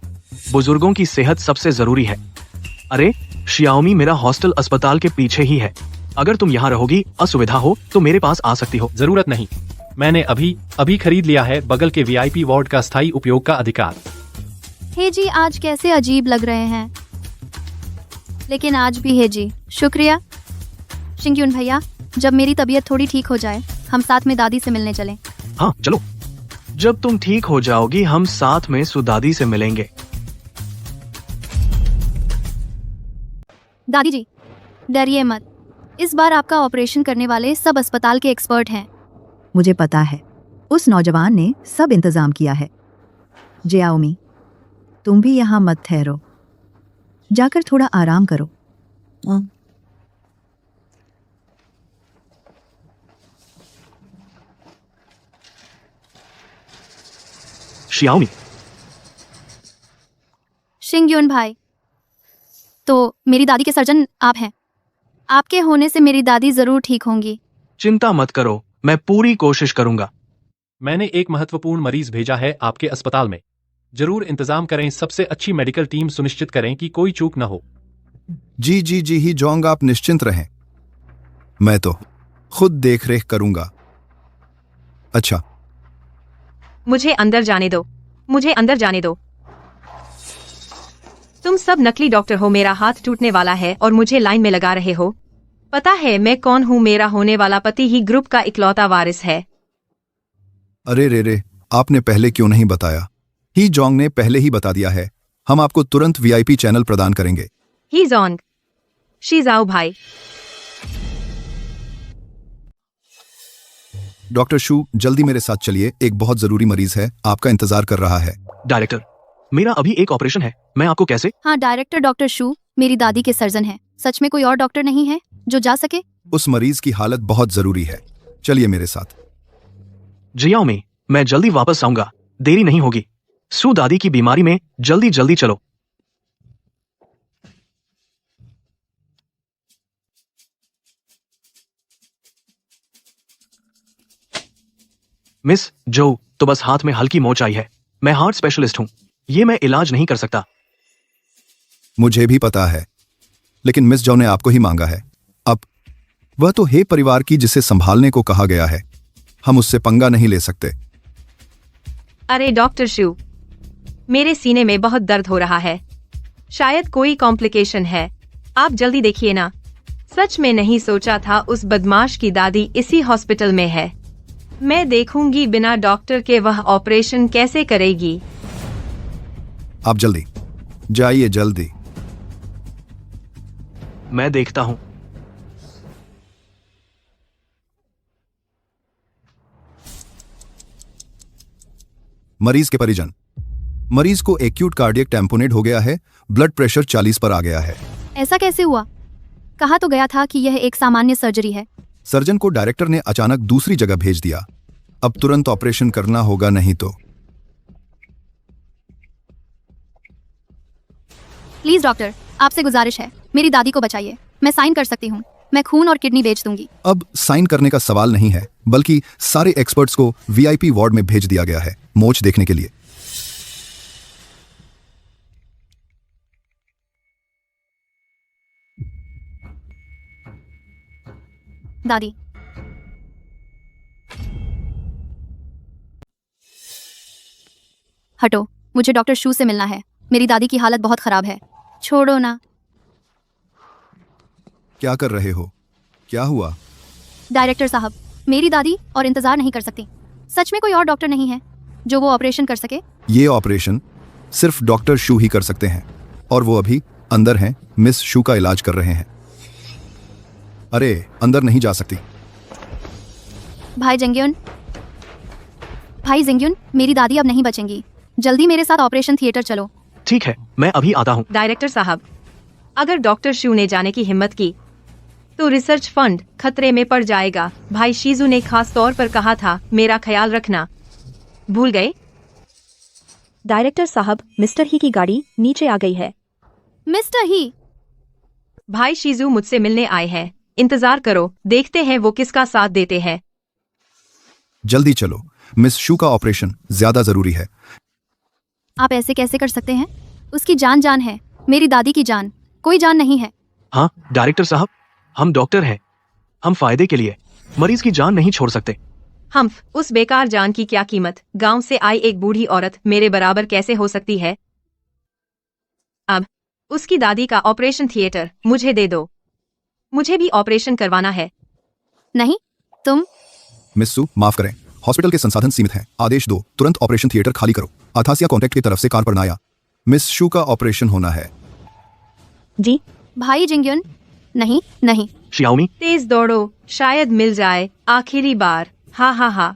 Speaker 9: बुजुर्गों की सेहत सबसे जरूरी है। अरे शियाओमी मेरा हॉस्टल अस्पताल के पीछे ही है, अगर तुम यहाँ रहोगी, असुविधा हो तो मेरे पास आ सकती हो।
Speaker 2: जरूरत नहीं, मैंने अभी खरीद लिया है बगल के वीआईपी वार्ड का स्थायी उपयोग का अधिकार।
Speaker 1: हे जी, आज कैसे अजीब लग रहे हैं, लेकिन आज भी हे जी शुक्रिया। शिंग्युन भैया, जब मेरी तबीयत थोड़ी ठीक हो जाए हम साथ में दादी से मिलने चलें।
Speaker 9: हाँ चलो, जब तुम ठीक हो जाओगी हम साथ में सुदादी से मिलेंगे।
Speaker 1: दादी जी डरिए मत, इस बार आपका ऑपरेशन करने वाले सब अस्पताल के एक्सपर्ट हैं।
Speaker 4: मुझे पता है, उस नौजवान ने सब इंतजाम किया है। जियाओमी, तुम भी यहाँ मत ठहरो, जाकर थोड़ा आराम करो।
Speaker 9: शियाओमी।
Speaker 1: शिंगयुन भाई, तो मेरी दादी के सर्जन आप हैं। आपके होने से मेरी दादी जरूर ठीक होंगी।
Speaker 9: चिंता मत करो, मैं पूरी कोशिश करूंगा।
Speaker 2: मैंने एक महत्वपूर्ण मरीज भेजा है आपके अस्पताल में। जरूर इंतजाम करें, सबसे अच्छी मेडिकल टीम सुनिश्चित करें कि कोई चूक न हो।
Speaker 6: जी जी जी ही जोंग, आप निश्चिंत रहें, मैं तो खुद देख रेख करूंगा। अच्छा,
Speaker 7: मुझे अंदर जाने दो, मुझे अंदर जाने दो। तुम सब नकली डॉक्टर हो, मेरा हाथ टूटने वाला है और मुझे लाइन में लगा रहे हो। पता है मैं कौन हूँ? मेरा होने वाला पति ही ग्रुप का इकलौता वारिस है।
Speaker 6: अरे रे रे, आपने पहले क्यों नहीं बताया? ही जोंग ने पहले ही बता दिया है। हम आपको तुरंत वीआईपी चैनल प्रदान करेंगे।
Speaker 7: ही जोंग, शीजाओ भाई।
Speaker 6: डॉक्टर शू, जल्दी मेरे साथ चलिए, एक बहुत जरूरी मरीज है, आपका इंतजार कर रहा है।
Speaker 9: डायरेक्टर, मेरा अभी एक ऑपरेशन है, मैं आपको कैसे?
Speaker 1: हाँ डायरेक्टर डॉक्टर शू मेरी दादी के सर्जन हैं। सच में कोई और डॉक्टर नहीं है जो जा सके?
Speaker 6: उस मरीज की हालत बहुत जरूरी है, चलिए मेरे साथ।
Speaker 9: जियाओमी, मैं जल्दी वापस आऊंगा, देरी नहीं होगी। सू दादी की बीमारी में जल्दी जल्दी चलो। मिस जो, तो बस हाथ में हल्की मोच आई है। मैं हार्ट स्पेशलिस्ट हूं, ये मैं इलाज नहीं कर सकता।
Speaker 6: मुझे भी पता है, लेकिन मिस जो ने आपको ही मांगा है। अब वह तो है परिवार की जिसे संभालने को कहा गया है, हम उससे पंगा नहीं ले सकते।
Speaker 7: अरे डॉक्टर शू, मेरे सीने में बहुत दर्द हो रहा है, शायद कोई कॉम्प्लिकेशन है, आप जल्दी देखिए ना। सच में नहीं सोचा था उस बदमाश की दादी इसी हॉस्पिटल में है। मैं देखूंगी बिना डॉक्टर के वह ऑपरेशन कैसे करेगी।
Speaker 6: आप जल्दी जाइए, जल्दी।
Speaker 9: मैं देखता हूं।
Speaker 6: मरीज के परिजन, मरीज को एक्यूट कार्डियक टैम्पोनेट हो गया है, ब्लड प्रेशर 40 पर आ गया है।
Speaker 1: ऐसा कैसे हुआ? कहा तो गया था कि यह एक सामान्य सर्जरी है।
Speaker 6: सर्जन को डायरेक्टर ने अचानक दूसरी जगह भेज दिया। अब तुरंत ऑपरेशन करना होगा, नहीं तो।
Speaker 1: प्लीज डॉक्टर, आपसे गुजारिश है, मेरी दादी को बचाइए। मैं साइन कर सकती हूँ, मैं खून और किडनी बेच दूंगी।
Speaker 6: अब साइन करने का सवाल नहीं है, बल्कि सारे एक्सपर्ट्स को वीआईपी वार्ड में भेज दिया गया है, मोच देखने के लिए।
Speaker 1: दादी, हटो, मुझे डॉक्टर शू से मिलना है। मेरी दादी की हालत बहुत खराब है। छोड़ो ना।
Speaker 6: क्या कर रहे हो? क्या हुआ?
Speaker 1: डायरेक्टर साहब, मेरी दादी और इंतजार नहीं कर सकती। सच में कोई और डॉक्टर नहीं है जो वो ऑपरेशन कर सके?
Speaker 6: ये ऑपरेशन सिर्फ डॉक्टर शू ही कर सकते हैं, और वो अभी अंदर हैं, मिस शू का इलाज कर रहे हैं। अरे, अंदर नहीं जा सकती।
Speaker 1: भाई जिंगयुन, भाई जिंगयुन, मेरी दादी अब नहीं बचेंगी। जल्दी मेरे साथ ऑपरेशन थिएटर चलो।
Speaker 9: ठीक है, मैं अभी आता हूं।
Speaker 7: डायरेक्टर साहब, अगर डॉक्टर शू ने जाने की हिम्मत की तो रिसर्च फंड खतरे में पड़ जाएगा। भाई शीजू ने खास तौर पर कहा था, मेरा ख्याल रखना। भूल गए?
Speaker 8: डायरेक्टर साहब, मिस्टर ही की गाड़ी नीचे आ गई है।
Speaker 1: मिस्टर ही,
Speaker 7: भाई शीजू मुझसे मिलने आए हैं, इंतजार करो, देखते हैं वो किसका साथ देते हैं।
Speaker 6: जल्दी चलो, मिस शू का ऑपरेशन ज्यादा जरूरी है।
Speaker 1: आप ऐसे कैसे कर सकते हैं? उसकी जान जान है, मेरी दादी की जान कोई जान नहीं है।
Speaker 9: हाँ डायरेक्टर साहब, हम डॉक्टर हैं, हम फायदे के लिए मरीज की जान नहीं छोड़ सकते।
Speaker 7: हम उस बेकार जान की क्या कीमत? गांव से आई एक बूढ़ी औरत मेरे बराबर कैसे हो सकती है? अब उसकी दादी का ऑपरेशन थिएटर मुझे दे दो, मुझे भी ऑपरेशन करवाना है।
Speaker 1: नहीं, तुम।
Speaker 6: मिस सू, माफ करें, हॉस्पिटल के संसाधन सीमित हैं। आदेश दो, तुरंत ऑपरेशन थिएटर खाली करो। अथासिया कॉन्टैक्ट की तरफ से कार पर नाया। मिस शू का ऑपरेशन होना है।
Speaker 8: जी।
Speaker 1: भाई जिंगयुन, नहीं नहीं।
Speaker 9: शियाओमी,
Speaker 7: तेज दौड़ो, शायद मिल जाए आखिरी बार। हा हा हा।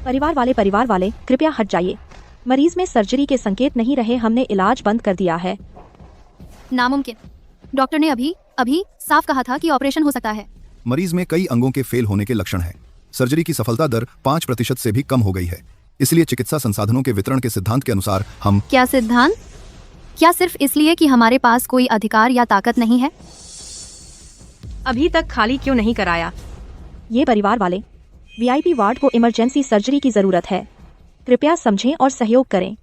Speaker 8: परिवार वाले कृपया हट जाइए।
Speaker 10: मरीज में सर्जरी के संकेत नहीं रहे, हमने इलाज बंद कर दिया है।
Speaker 1: नामुमकिन। डॉक्टर ने अभी अभी साफ कहा था कि ऑपरेशन हो सकता है।
Speaker 6: मरीज में कई अंगों के फेल होने के लक्षण हैं। सर्जरी की सफलता दर 5% से भी कम हो गई है। इसलिए चिकित्सा संसाधनों के वितरण के सिद्धांत के अनुसार हम
Speaker 1: क्या सिद्धांत? क्या सिर्फ इसलिए कि हमारे पास कोई अधिकार या ताकत नहीं है?
Speaker 7: अभी तक खाली क्यों नहीं कराया?
Speaker 10: ये परिवार वाले वीआईपी वार्ड को इमरजेंसी सर्जरी की जरूरत है। कृपया समझें और सहयोग करें।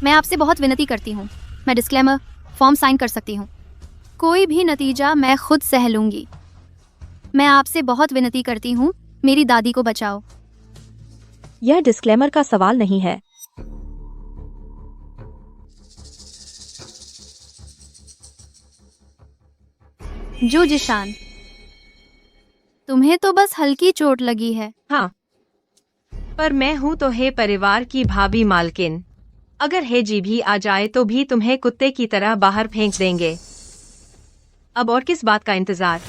Speaker 1: मैं आपसे बहुत विनती करती हूँ। मैं डिस्क्लेमर फॉर्म साइन कर सकती हूँ। कोई भी नतीजा मैं खुद सह लूंगी। मैं आपसे बहुत विनती करती हूँ, मेरी दादी को बचाओ।
Speaker 10: यह डिस्क्लेमर का सवाल नहीं है।
Speaker 1: जो जिशान, तुम्हें तो बस हल्की चोट लगी है।
Speaker 7: हाँ, पर मैं हूँ तो है परिवार की भाभी मालकिन। अगर हेजी भी आ जाए तो भी तुम्हें कुत्ते की तरह बाहर फेंक देंगे। अब और किस बात का इंतजार?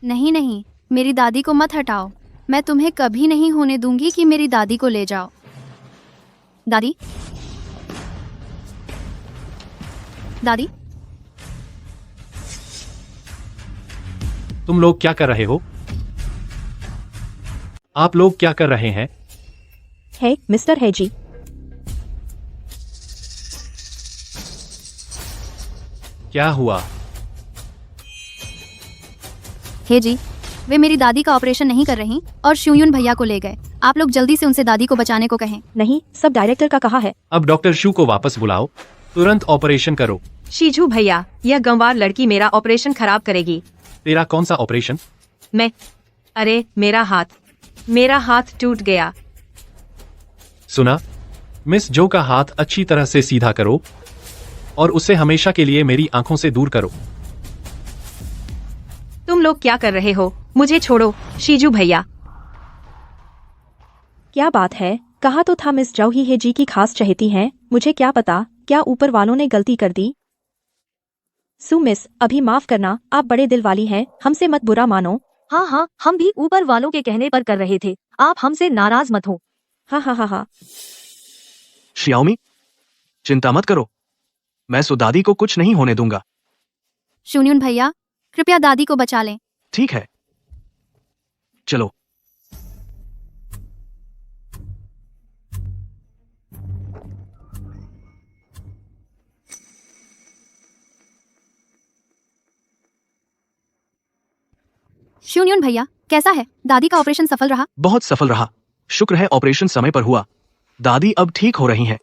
Speaker 1: नहीं नहीं, मेरी दादी को मत हटाओ। मैं तुम्हें कभी नहीं होने दूंगी कि मेरी दादी को ले जाओ। दादी, दादी,
Speaker 2: तुम लोग क्या कर रहे हो? आप लोग क्या कर रहे हैं?
Speaker 10: है मिस्टर हेजी।
Speaker 2: क्या हुआ?
Speaker 1: हे जी, वे मेरी दादी का ऑपरेशन नहीं कर रही और शुयून भैया को ले गए। आप लोग जल्दी से उनसे दादी को बचाने को कहें।
Speaker 10: नहीं, सब डायरेक्टर का कहा है।
Speaker 2: अब डॉक्टर शू को वापस बुलाओ। तुरंत ऑपरेशन करो।
Speaker 7: शीजू भैया, यह गंवार लड़की मेरा ऑपरेशन खराब करेगी।
Speaker 2: तेरा कौन सा ऑपरेशन?
Speaker 7: अरे मेरा हाथ टूट गया।
Speaker 2: सुना, मिस जो का हाथ अच्छी तरह से सीधा करो और उसे हमेशा के लिए मेरी आंखों से दूर करो।
Speaker 7: तुम लोग क्या कर रहे हो? मुझे छोड़ो। शीजू भैया,
Speaker 10: क्या बात है? कहा तो था मिस जाओ ही हेजी की खास चहेती हैं। मुझे क्या पता, क्या ऊपर वालों ने गलती कर दी। सु मिस, अभी माफ करना, आप बड़े दिल वाली हैं, हमसे मत बुरा मानो।
Speaker 8: हाँ हाँ, हम भी ऊपर वालों के कहने पर कर रहे थे। आप हमसे नाराज मत हो।
Speaker 10: हाँ हाँ हाँ हाँ।
Speaker 9: शियाओमी, चिंता मत करो, मैं सुदादी को कुछ नहीं होने दूंगा।
Speaker 1: शुयून भैया, कृपया दादी को बचा लें।
Speaker 9: ठीक है, चलो।
Speaker 1: शुयून भैया, कैसा है? दादी का ऑपरेशन सफल रहा?
Speaker 9: बहुत सफल रहा, शुक्र है ऑपरेशन समय पर हुआ। दादी अब ठीक हो रही हैं।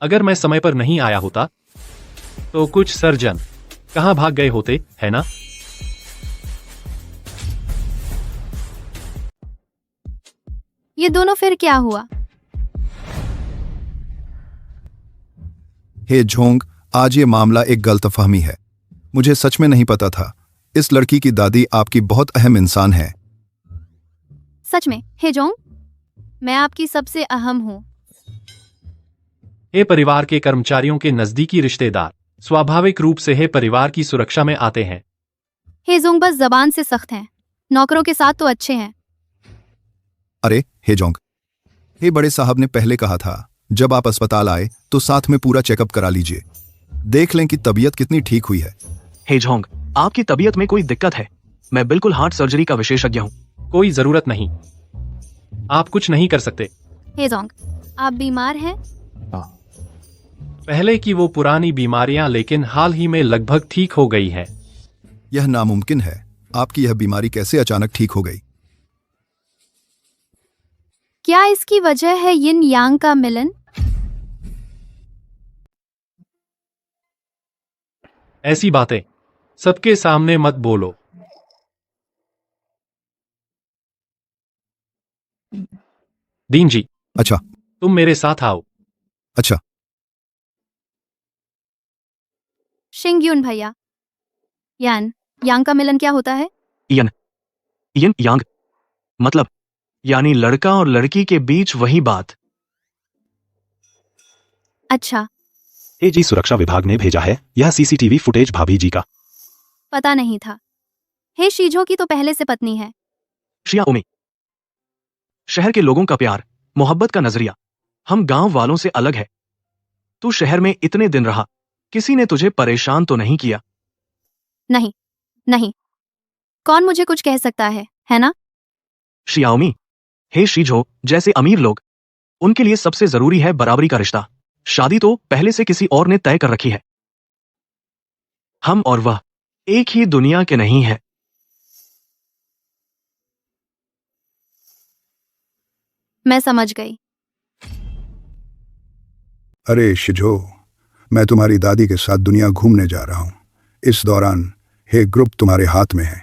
Speaker 2: अगर मैं समय पर नहीं आया होता तो कुछ सर्जन कहां भाग गए होते, है ना?
Speaker 1: ये दोनों फिर क्या हुआ?
Speaker 6: हे झोंग, आज ये मामला एक गलतफहमी है। मुझे सच में नहीं पता था। इस लड़की की दादी आपकी बहुत अहम इंसान है।
Speaker 1: सच में? हे जोंग, मैं आपकी सबसे अहम हूँ।
Speaker 2: ये परिवार के कर्मचारियों के नजदीकी रिश्तेदार स्वाभाविक रूप से है परिवार की सुरक्षा में आते हैं।
Speaker 1: हे जोंग बस जबान से सख्त हैं, नौकरों के साथ तो अच्छे हैं।
Speaker 6: अरे हे जोंग, हे बड़े साहब ने पहले कहा था जब आप अस्पताल आए तो साथ में पूरा चेकअप करा लीजिए, देख लें कि तबीयत कितनी ठीक हुई है।
Speaker 9: हे झोंग, आपकी तबीयत में कोई दिक्कत है? मैं बिल्कुल हार्ट सर्जरी का विशेषज्ञ हूँ।
Speaker 2: कोई जरूरत नहीं, आप कुछ नहीं कर सकते।
Speaker 1: हे जोंग, आप बीमार हैं?
Speaker 2: पहले की वो पुरानी बीमारियां, लेकिन हाल ही में लगभग ठीक हो गई है।
Speaker 6: यह नामुमकिन है। आपकी यह बीमारी कैसे अचानक ठीक हो गई?
Speaker 1: क्या इसकी वजह है यिन यांग का मिलन?
Speaker 2: ऐसी बातें सबके सामने मत बोलो। दीन जी,
Speaker 6: अच्छा
Speaker 2: तुम मेरे साथ आओ।
Speaker 6: अच्छा।
Speaker 1: शिंगयुन भैया, यान यांग का मिलन क्या होता है?
Speaker 9: यन यांग मतलब यानी लड़का और लड़की के बीच वही बात।
Speaker 1: अच्छा,
Speaker 5: एजी सुरक्षा विभाग ने भेजा है यह सीसीटीवी फुटेज भाभी जी का।
Speaker 1: पता नहीं था। हे शीजो की तो पहले से पत्नी है।
Speaker 9: शियाओमी, शहर के लोगों का प्यार, मोहब्बत का नजरिया हम गांव वालों से अलग है। तू शहर में इतने दिन रहा, किसी ने तुझे परेशान तो नहीं किया?
Speaker 1: नहीं, नहीं, कौन मुझे कुछ कह सकता है ना?
Speaker 9: शियाओमी, हे शीजो जैसे अमीर लोग, उनके लिए सबसे जरूरी है बराबरी का रिश्ता। शादी तो पहले से किसी और ने तय कर रखी है। हम और वह एक ही दुनिया के नहीं है।
Speaker 1: मैं समझ गई।
Speaker 6: अरे शिजो, मैं तुम्हारी दादी के साथ दुनिया घूमने जा रहा हूं। इस दौरान हे ग्रुप तुम्हारे हाथ में है।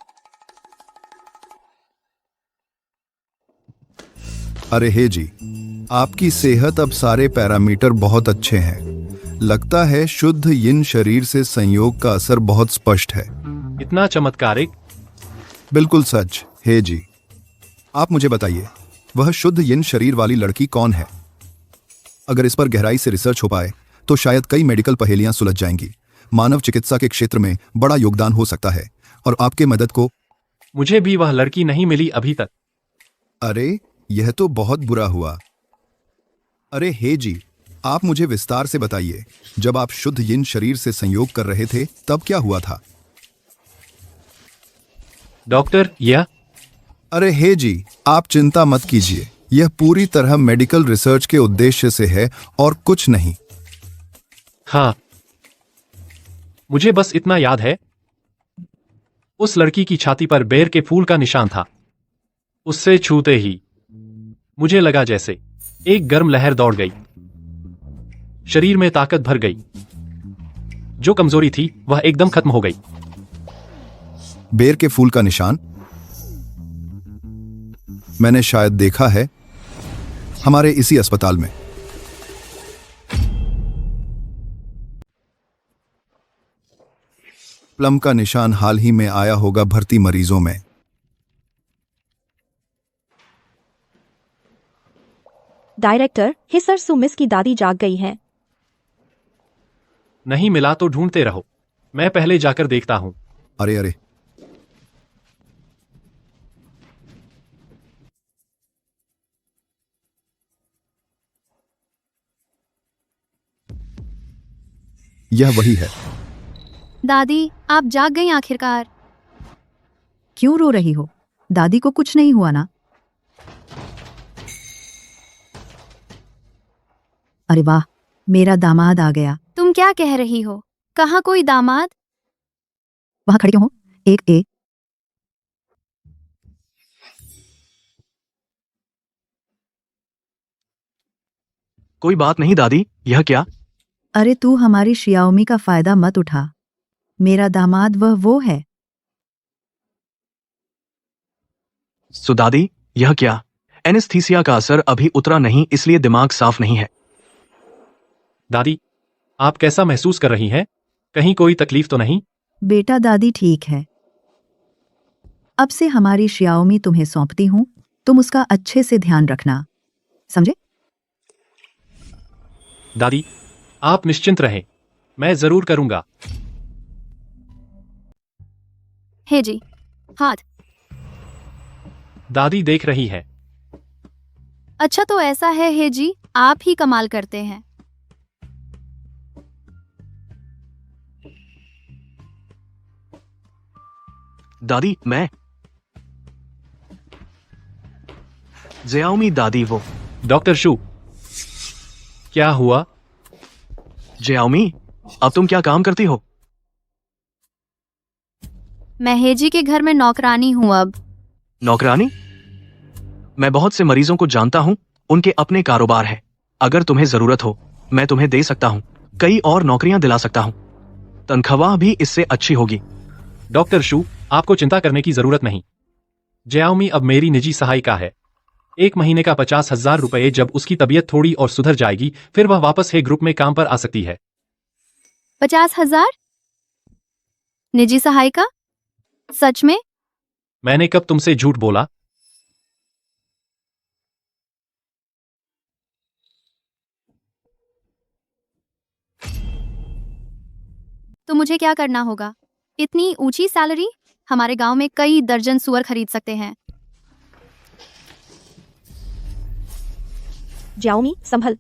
Speaker 11: अरे हे जी, आपकी सेहत अब सारे पैरामीटर बहुत अच्छे हैं। लगता है शुद्ध यिन शरीर से संयोग का असर बहुत स्पष्ट है।
Speaker 2: इतना चमत्कारिक?
Speaker 11: बिल्कुल सच। हे जी, आप मुझे बताइए, वह शुद्ध यिन शरीर वाली लड़की कौन है? अगर इस पर गहराई से रिसर्च हो पाए तो शायद कई मेडिकल पहेलियां सुलझ जाएंगी। मानव चिकित्सा के क्षेत्र में बड़ा योगदान हो सकता है और आपके मदद को।
Speaker 2: मुझे भी वह लड़की नहीं मिली अभी तक।
Speaker 11: अरे, यह तो बहुत बुरा हुआ। अरे हे जी, आप मुझे विस्तार से बताइए, जब आप शुद्ध यिन शरीर से संयोग कर रहे थे तब क्या हुआ था?
Speaker 2: डॉक्टर, यह?
Speaker 11: अरे हे जी, आप चिंता मत कीजिए, यह पूरी तरह मेडिकल रिसर्च के उद्देश्य से है और कुछ नहीं।
Speaker 2: हाँ, मुझे बस इतना याद है, उस लड़की की छाती पर बेर के फूल का निशान था। उससे छूते ही मुझे लगा जैसे एक गर्म लहर दौड़ गई, शरीर में ताकत भर गई, जो कमजोरी थी वह एकदम खत्म हो गई।
Speaker 11: बेर के फूल का निशान मैंने शायद देखा है हमारे इसी अस्पताल में। प्लम का निशान हाल ही में आया होगा भर्ती मरीजों में।
Speaker 10: डायरेक्टर, हे सर, सुमिस की दादी जाग गई है।
Speaker 2: नहीं मिला तो ढूंढते रहो, मैं पहले जाकर देखता हूं।
Speaker 11: अरे अरे, यह वही है।
Speaker 1: दादी, आप जाग गई आखिरकार।
Speaker 4: क्यों रो रही हो? दादी को कुछ नहीं हुआ ना? अरे वाह, मेरा दामाद आ गया।
Speaker 1: तुम क्या कह रही हो? कहाँ कोई दामाद?
Speaker 4: वहां खड़े क्यों हो? एक
Speaker 9: कोई बात नहीं दादी, यह क्या?
Speaker 4: अरे तू हमारी शियाओमी का फायदा मत उठा। मेरा दामाद वो है।
Speaker 9: दादी, यह क्या? एनेस्थीसिया का असर अभी उतरा नहीं, इसलिए दिमाग साफ नहीं है।
Speaker 2: दादी, आप कैसा महसूस कर रही हैं? कहीं कोई तकलीफ तो नहीं?
Speaker 4: बेटा, दादी ठीक है। अब से हमारी शियाओमी तुम्हें सौंपती हूं, तुम उसका अच्छे से ध्यान रखना, समझे?
Speaker 2: दादी, आप निश्चिंत रहें, मैं जरूर करूंगा।
Speaker 1: हे जी, हाथ।
Speaker 2: दादी देख रही है।
Speaker 1: अच्छा तो ऐसा है हे जी, आप ही कमाल करते हैं।
Speaker 9: दादी, मैं जियाओमी दादी वो।
Speaker 2: डॉक्टर शू, क्या हुआ?
Speaker 9: जियाओमी, अब तुम क्या काम करती हो?
Speaker 1: मैं हेजी के घर में नौकरानी हूं अब।
Speaker 9: नौकरानी? मैं बहुत से मरीजों को जानता हूं, उनके अपने कारोबार है। अगर तुम्हें जरूरत हो, मैं तुम्हें दे सकता हूं, कई और नौकरियां दिला सकता हूं। तनख्वाह भी इससे अच्छी होगी।
Speaker 2: डॉक्टर शू, आपको चिंता करने की जरूरत नहीं। जियाओमी अब मेरी निजी सहायिका है। 1 महीने का 50,000 रुपए। जब उसकी तबीयत थोड़ी और सुधर जाएगी, फिर वह वापस हे ग्रुप में काम पर आ सकती है।
Speaker 1: 50,000? निजी सहायिका? सच में?
Speaker 2: मैंने कब तुमसे झूठ बोला?
Speaker 1: तो मुझे क्या करना होगा? इतनी ऊंची सैलरी? हमारे गांव में कई दर्जन सुअर खरीद सकते हैं।
Speaker 10: ज्याओमी संभल।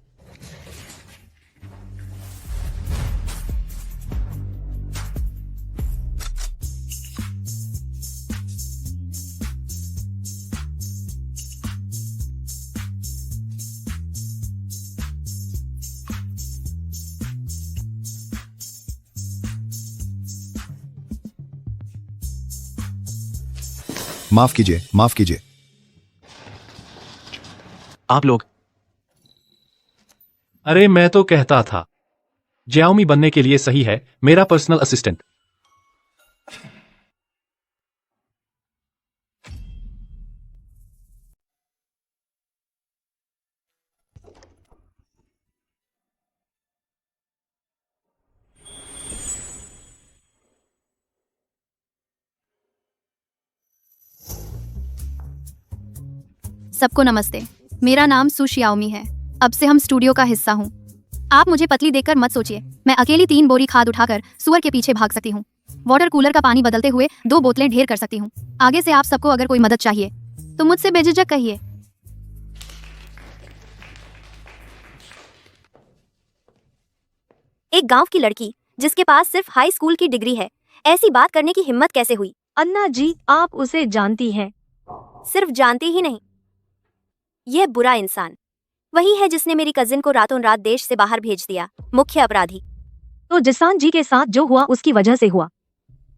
Speaker 11: माफ कीजिए, माफ कीजिए।
Speaker 9: आप लोग।
Speaker 2: अरे मैं तो कहता था ज्याओमी बनने के लिए सही है, मेरा पर्सनल असिस्टेंट।
Speaker 1: सबको नमस्ते, मेरा नाम सु शियाओमी है। अब से हम स्टूडियो का हिस्सा हूँ। आप मुझे पतली देखकर मत सोचिए, मैं अकेली 3 बोरी खाद उठाकर सुअर के पीछे भाग सकती हूँ। वाटर कूलर का पानी बदलते हुए 2 बोतलें ढेर कर सकती हूँ। आगे से आप सबको अगर कोई मदद चाहिए तो मुझसे बेझिझक कहिए।
Speaker 8: एक गांव की लड़की जिसके पास सिर्फ हाई स्कूल की डिग्री है, ऐसी बात करने की हिम्मत कैसे हुई?
Speaker 10: अन्ना जी, आप उसे जानती हैं।
Speaker 8: सिर्फ जानती ही नहीं, यह बुरा इंसान वही है जिसने मेरी कजिन को रातों रात देश से बाहर भेज दिया। मुख्य अपराधी
Speaker 10: तो जिसान जी के साथ जो हुआ उसकी वजह से हुआ।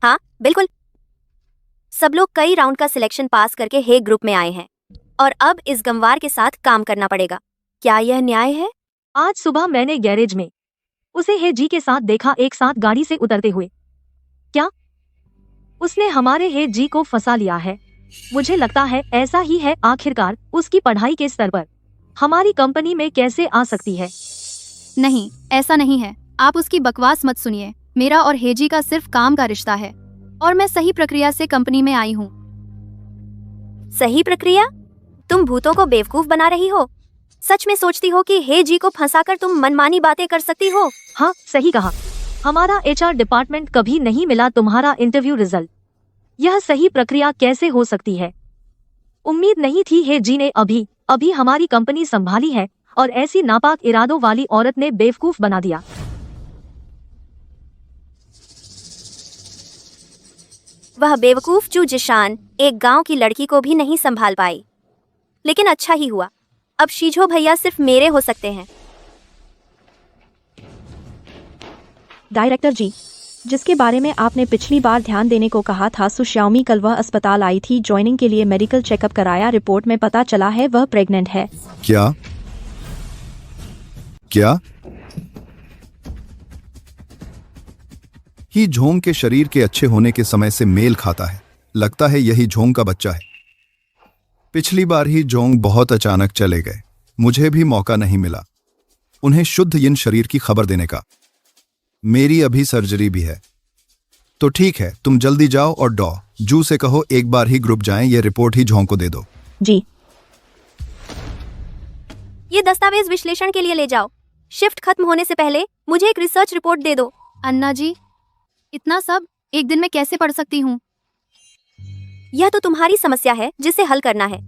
Speaker 8: हाँ बिल्कुल, सब लोग कई राउंड का सिलेक्शन पास करके हे ग्रुप में आए हैं और अब इस गंवार के साथ काम करना पड़ेगा। क्या यह न्याय है?
Speaker 10: आज सुबह मैंने गैरेज में उसे हे जी के साथ देखा, एक साथ गाड़ी से उतरते हुए। क्या उसने हमारे हे जी को फंसा लिया है? मुझे लगता है ऐसा ही है। आखिरकार उसकी पढ़ाई के स्तर पर हमारी कंपनी में कैसे आ सकती है?
Speaker 1: नहीं, ऐसा नहीं है। आप उसकी बकवास मत सुनिए। मेरा और हेजी का सिर्फ काम का रिश्ता है और मैं सही प्रक्रिया से कंपनी में आई हूँ।
Speaker 8: सही प्रक्रिया? तुम भूतों को बेवकूफ बना रही हो? सच में सोचती हो कि हे जी को फंसाकर तुम मनमानी बातें कर सकती हो?
Speaker 10: हाँ सही कहा। हमारा HR डिपार्टमेंट कभी नहीं मिला तुम्हारा इंटरव्यू रिजल्ट। यह सही प्रक्रिया कैसे हो सकती है? उम्मीद नहीं थी हे जी ने अभी हमारी कंपनी संभाली है और ऐसी नापाक इरादों वाली औरत ने बेवकूफ बना दिया।
Speaker 8: वह बेवकूफ चू जिशान एक गांव की लड़की को भी नहीं संभाल पाई। लेकिन अच्छा ही हुआ, अब शीझो भैया सिर्फ मेरे हो सकते हैं।
Speaker 10: डायरेक्टर जी, जिसके बारे में आपने पिछली बार ध्यान देने को कहा था, सुश्याओमी कल वह अस्पताल आई थी ज्वाइनिंग के लिए। मेडिकल चेकअप कराया, रिपोर्ट में पता चला है वह प्रेग्नेंट है।
Speaker 11: क्या क्या? ही झोंग के शरीर के अच्छे होने के समय से मेल खाता है। लगता है यही झोंग का बच्चा है। पिछली बार ही झोंग बहुत अचानक चले गए, मुझे भी मौका नहीं मिला उन्हें शुद्ध यिन शरीर की खबर देने का। मेरी अभी सर्जरी भी है। तो ठीक है, तुम जल्दी जाओ और जू से कहो एक बार ही ग्रुप जाएं, ये रिपोर्ट ही झोंग को दे दो।
Speaker 10: जी।
Speaker 8: ये दस्तावेज विश्लेषण के लिए ले जाओ। शिफ्ट खत्म होने से पहले मुझे एक रिसर्च रिपोर्ट दे दो।
Speaker 1: अन्ना जी, इतना सब एक दिन में कैसे पढ़ सकती हूँ?
Speaker 8: यह तो तुम्हारी समस्या है जिसे हल करना है।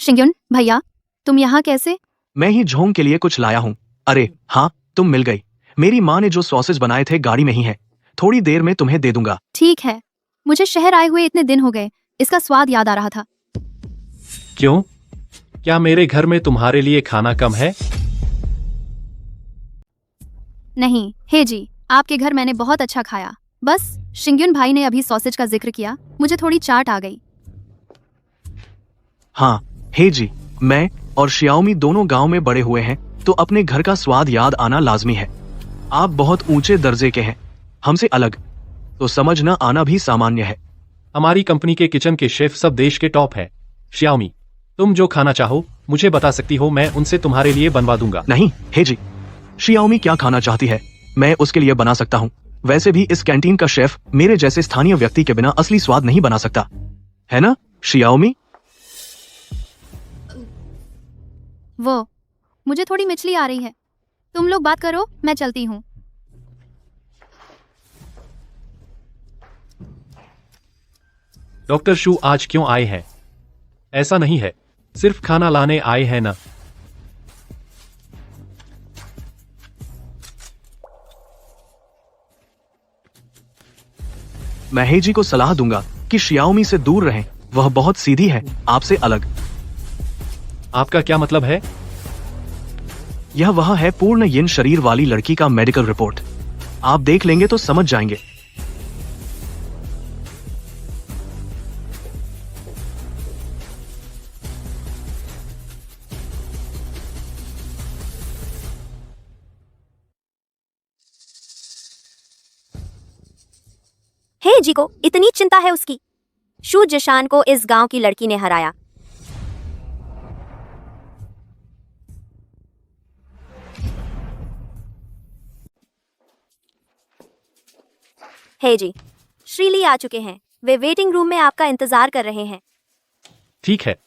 Speaker 1: शिंग्युन भैया, तुम यहाँ कैसे?
Speaker 9: मैं ही झोंग के लिए कुछ लाया हूँ। अरे हाँ, तुम मिल गई। मेरी माँ ने जो सॉसेज बनाए थे गाड़ी में ही है, थोड़ी देर में तुम्हें दे दूंगा।
Speaker 1: ठीक है, मुझे शहर आए हुए इतने दिन हो गए, इसका स्वाद याद आ रहा था।
Speaker 2: क्यों? क्या मेरे घर में तुम्हारे लिए खाना कम है?
Speaker 1: नहीं हे जी, आपके घर मैंने बहुत अच्छा खाया। बस शिंग्युन भाई ने अभी सॉसेज का जिक्र किया, मुझे थोड़ी चाट आ गई।
Speaker 9: हाँ हे जी, मैं और शियाओमी दोनों गांव में बड़े हुए हैं, तो अपने घर का स्वाद याद आना लाजमी है। आप बहुत ऊंचे दर्जे के हैं, हमसे अलग, तो समझ न आना भी सामान्य है।
Speaker 2: हमारी कंपनी के किचन के शेफ सब देश के टॉप है। शियाओमी, तुम जो खाना चाहो मुझे बता सकती हो, मैं उनसे तुम्हारे लिए बनवा दूंगा।
Speaker 9: नहीं हे जी, शियाओमी क्या खाना चाहती है मैं उसके लिए बना सकता हूँ। वैसे भी इस कैंटीन का शेफ मेरे जैसे स्थानीय व्यक्ति के बिना असली स्वाद नहीं बना सकता, है ना शियाओमी?
Speaker 1: वो मुझे थोड़ी मिचली आ रही है। तुम लोग बात करो, मैं चलती हूँ।
Speaker 2: डॉक्टर शू आज क्यों आए हैं? ऐसा नहीं है, सिर्फ खाना लाने आए हैं ना?
Speaker 9: मैं हेजी को सलाह दूंगा कि शियाओमी से दूर रहें। वह बहुत सीधी है, आपसे अलग।
Speaker 2: आपका क्या मतलब है?
Speaker 9: यह वह है पूर्ण यिन शरीर वाली लड़की का मेडिकल रिपोर्ट। आप देख लेंगे तो समझ जाएंगे।
Speaker 8: हे जी को इतनी चिंता है उसकी। शू जिशान को इस गांव की लड़की ने हराया। हे जी, श्रीली आ चुके हैं। वे वेटिंग रूम में आपका इंतजार कर रहे हैं।
Speaker 2: ठीक है,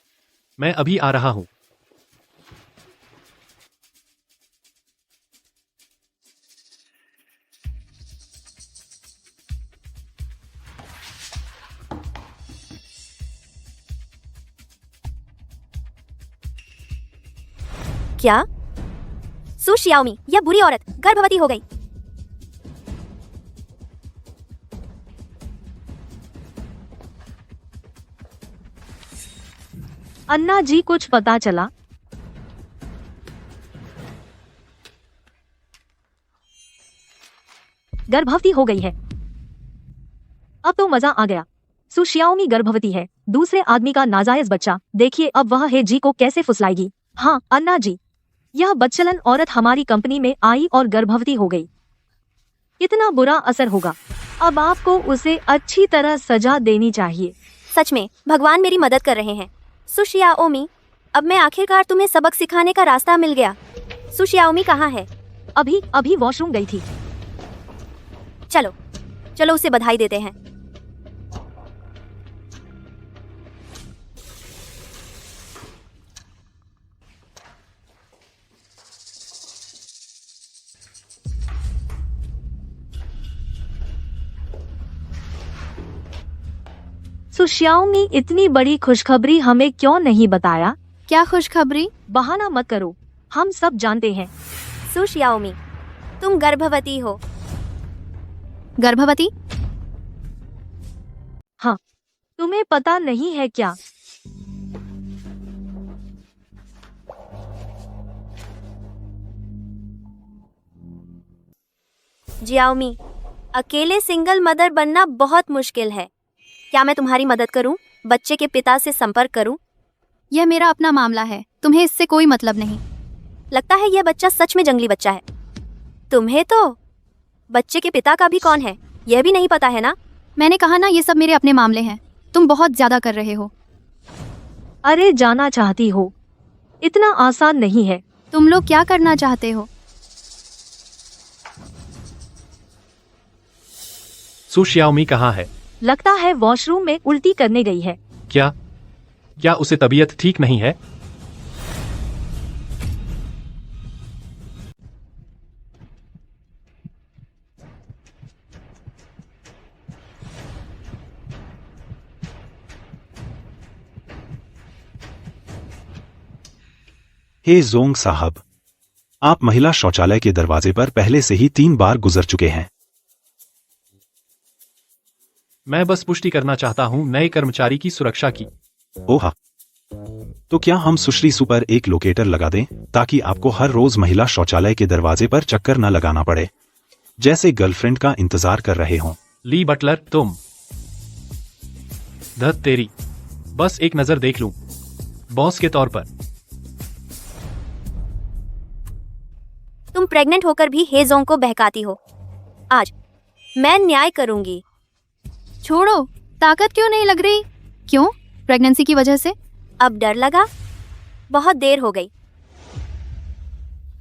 Speaker 2: मैं अभी आ रहा हूं।
Speaker 8: क्या? सु शियाओमी, यह बुरी औरत गर्भवती हो गई।
Speaker 10: अन्ना जी, कुछ पता चला? गर्भवती हो गई है। अब तो मजा आ गया। सुशियाओमी गर्भवती है, दूसरे आदमी का नाजायज बच्चा। देखिए अब वह हे जी को कैसे फुसलाएगी। हाँ अन्ना जी, यह बदचलन औरत हमारी कंपनी में आई और गर्भवती हो गई। इतना बुरा असर होगा। अब आपको उसे अच्छी तरह सजा देनी चाहिए।
Speaker 8: सच में भगवान मेरी मदद कर रहे हैं। सुशियाओमी, अब मैं आखिरकार तुम्हें सबक सिखाने का रास्ता मिल गया। सुशियाओमी कहाँ है?
Speaker 10: अभी वॉशरूम गई थी।
Speaker 8: चलो चलो उसे बधाई देते हैं।
Speaker 10: सुशियाओमी, इतनी बड़ी खुशखबरी हमें क्यों नहीं बताया?
Speaker 1: क्या खुशखबरी?
Speaker 10: बहाना मत करो, हम सब जानते हैं।
Speaker 8: सुशियाओमी, तुम गर्भवती हो।
Speaker 1: गर्भवती?
Speaker 10: हाँ, तुम्हें पता नहीं है क्या?
Speaker 8: जियाओमी, अकेले सिंगल मदर बनना बहुत मुश्किल है। क्या मैं तुम्हारी मदद करूं? बच्चे के पिता से संपर्क करूं?
Speaker 1: यह मेरा अपना मामला है, तुम्हें इससे कोई मतलब नहीं।
Speaker 8: लगता है यह बच्चा सच में जंगली बच्चा है। तुम्हें तो बच्चे के पिता का भी कौन है यह भी नहीं पता है ना?
Speaker 1: मैंने कहा ना, ये सब मेरे अपने मामले हैं। तुम बहुत ज्यादा कर रहे हो।
Speaker 10: अरे जाना चाहती हो, इतना आसान नहीं है।
Speaker 1: तुम लोग क्या करना चाहते हो?
Speaker 2: सु शियाओमी कहाँ है?
Speaker 10: लगता है वॉशरूम में उल्टी करने गई है।
Speaker 2: क्या उसे तबीयत ठीक नहीं है?
Speaker 5: हे जोंग साहब, आप महिला शौचालय के दरवाजे पर पहले से ही 3 बार गुजर चुके हैं।
Speaker 2: मैं बस पुष्टि करना चाहता हूं नए कर्मचारी की सुरक्षा की।
Speaker 5: ओह, तो क्या हम सुश्री सु पर एक लोकेटर लगा दें ताकि आपको हर रोज महिला शौचालय के दरवाजे पर चक्कर न लगाना पड़े, जैसे गर्लफ्रेंड का इंतजार कर रहे हों।
Speaker 2: ली बटलर, तुम धत तेरी, बस एक नजर देख लूं बॉस के तौर पर।
Speaker 8: तुम प्रेग्नेंट होकर भी हेजोंग को बहकाती हो। आज मैं न्याय करूंगी।
Speaker 1: छोड़ो, ताकत क्यों नहीं लग रही? क्यों? प्रेगनेंसी की वजह से?
Speaker 8: अब डर लगा? बहुत देर हो गई।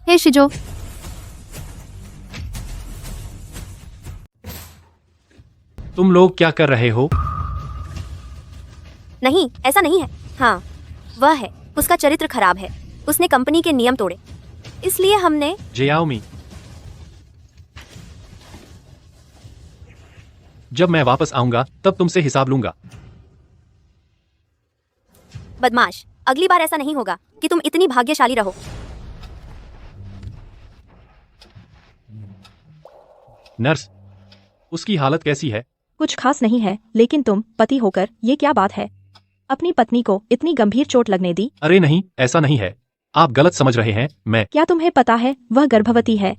Speaker 1: हे शिजो,
Speaker 2: तुम लोग क्या कर रहे हो?
Speaker 8: नहीं, ऐसा नहीं है। हाँ, वह है, उसका चरित्र खराब है। उसने कंपनी के नियम तोड़े, इसलिए हमने।
Speaker 2: जियाओमी, जब मैं वापस आऊंगा तब तुमसे हिसाब लूंगा।
Speaker 8: बदमाश, अगली बार ऐसा नहीं होगा कि तुम इतनी भाग्यशाली रहो।
Speaker 2: नर्स, उसकी हालत कैसी है?
Speaker 10: कुछ खास नहीं है, लेकिन तुम पति होकर ये क्या बात है? अपनी पत्नी को इतनी गंभीर चोट लगने दी?
Speaker 2: अरे नहीं, ऐसा नहीं है। आप गलत समझ रहे हैं। मैं
Speaker 10: क्या तुम्हें पता है वह गर्भवती है?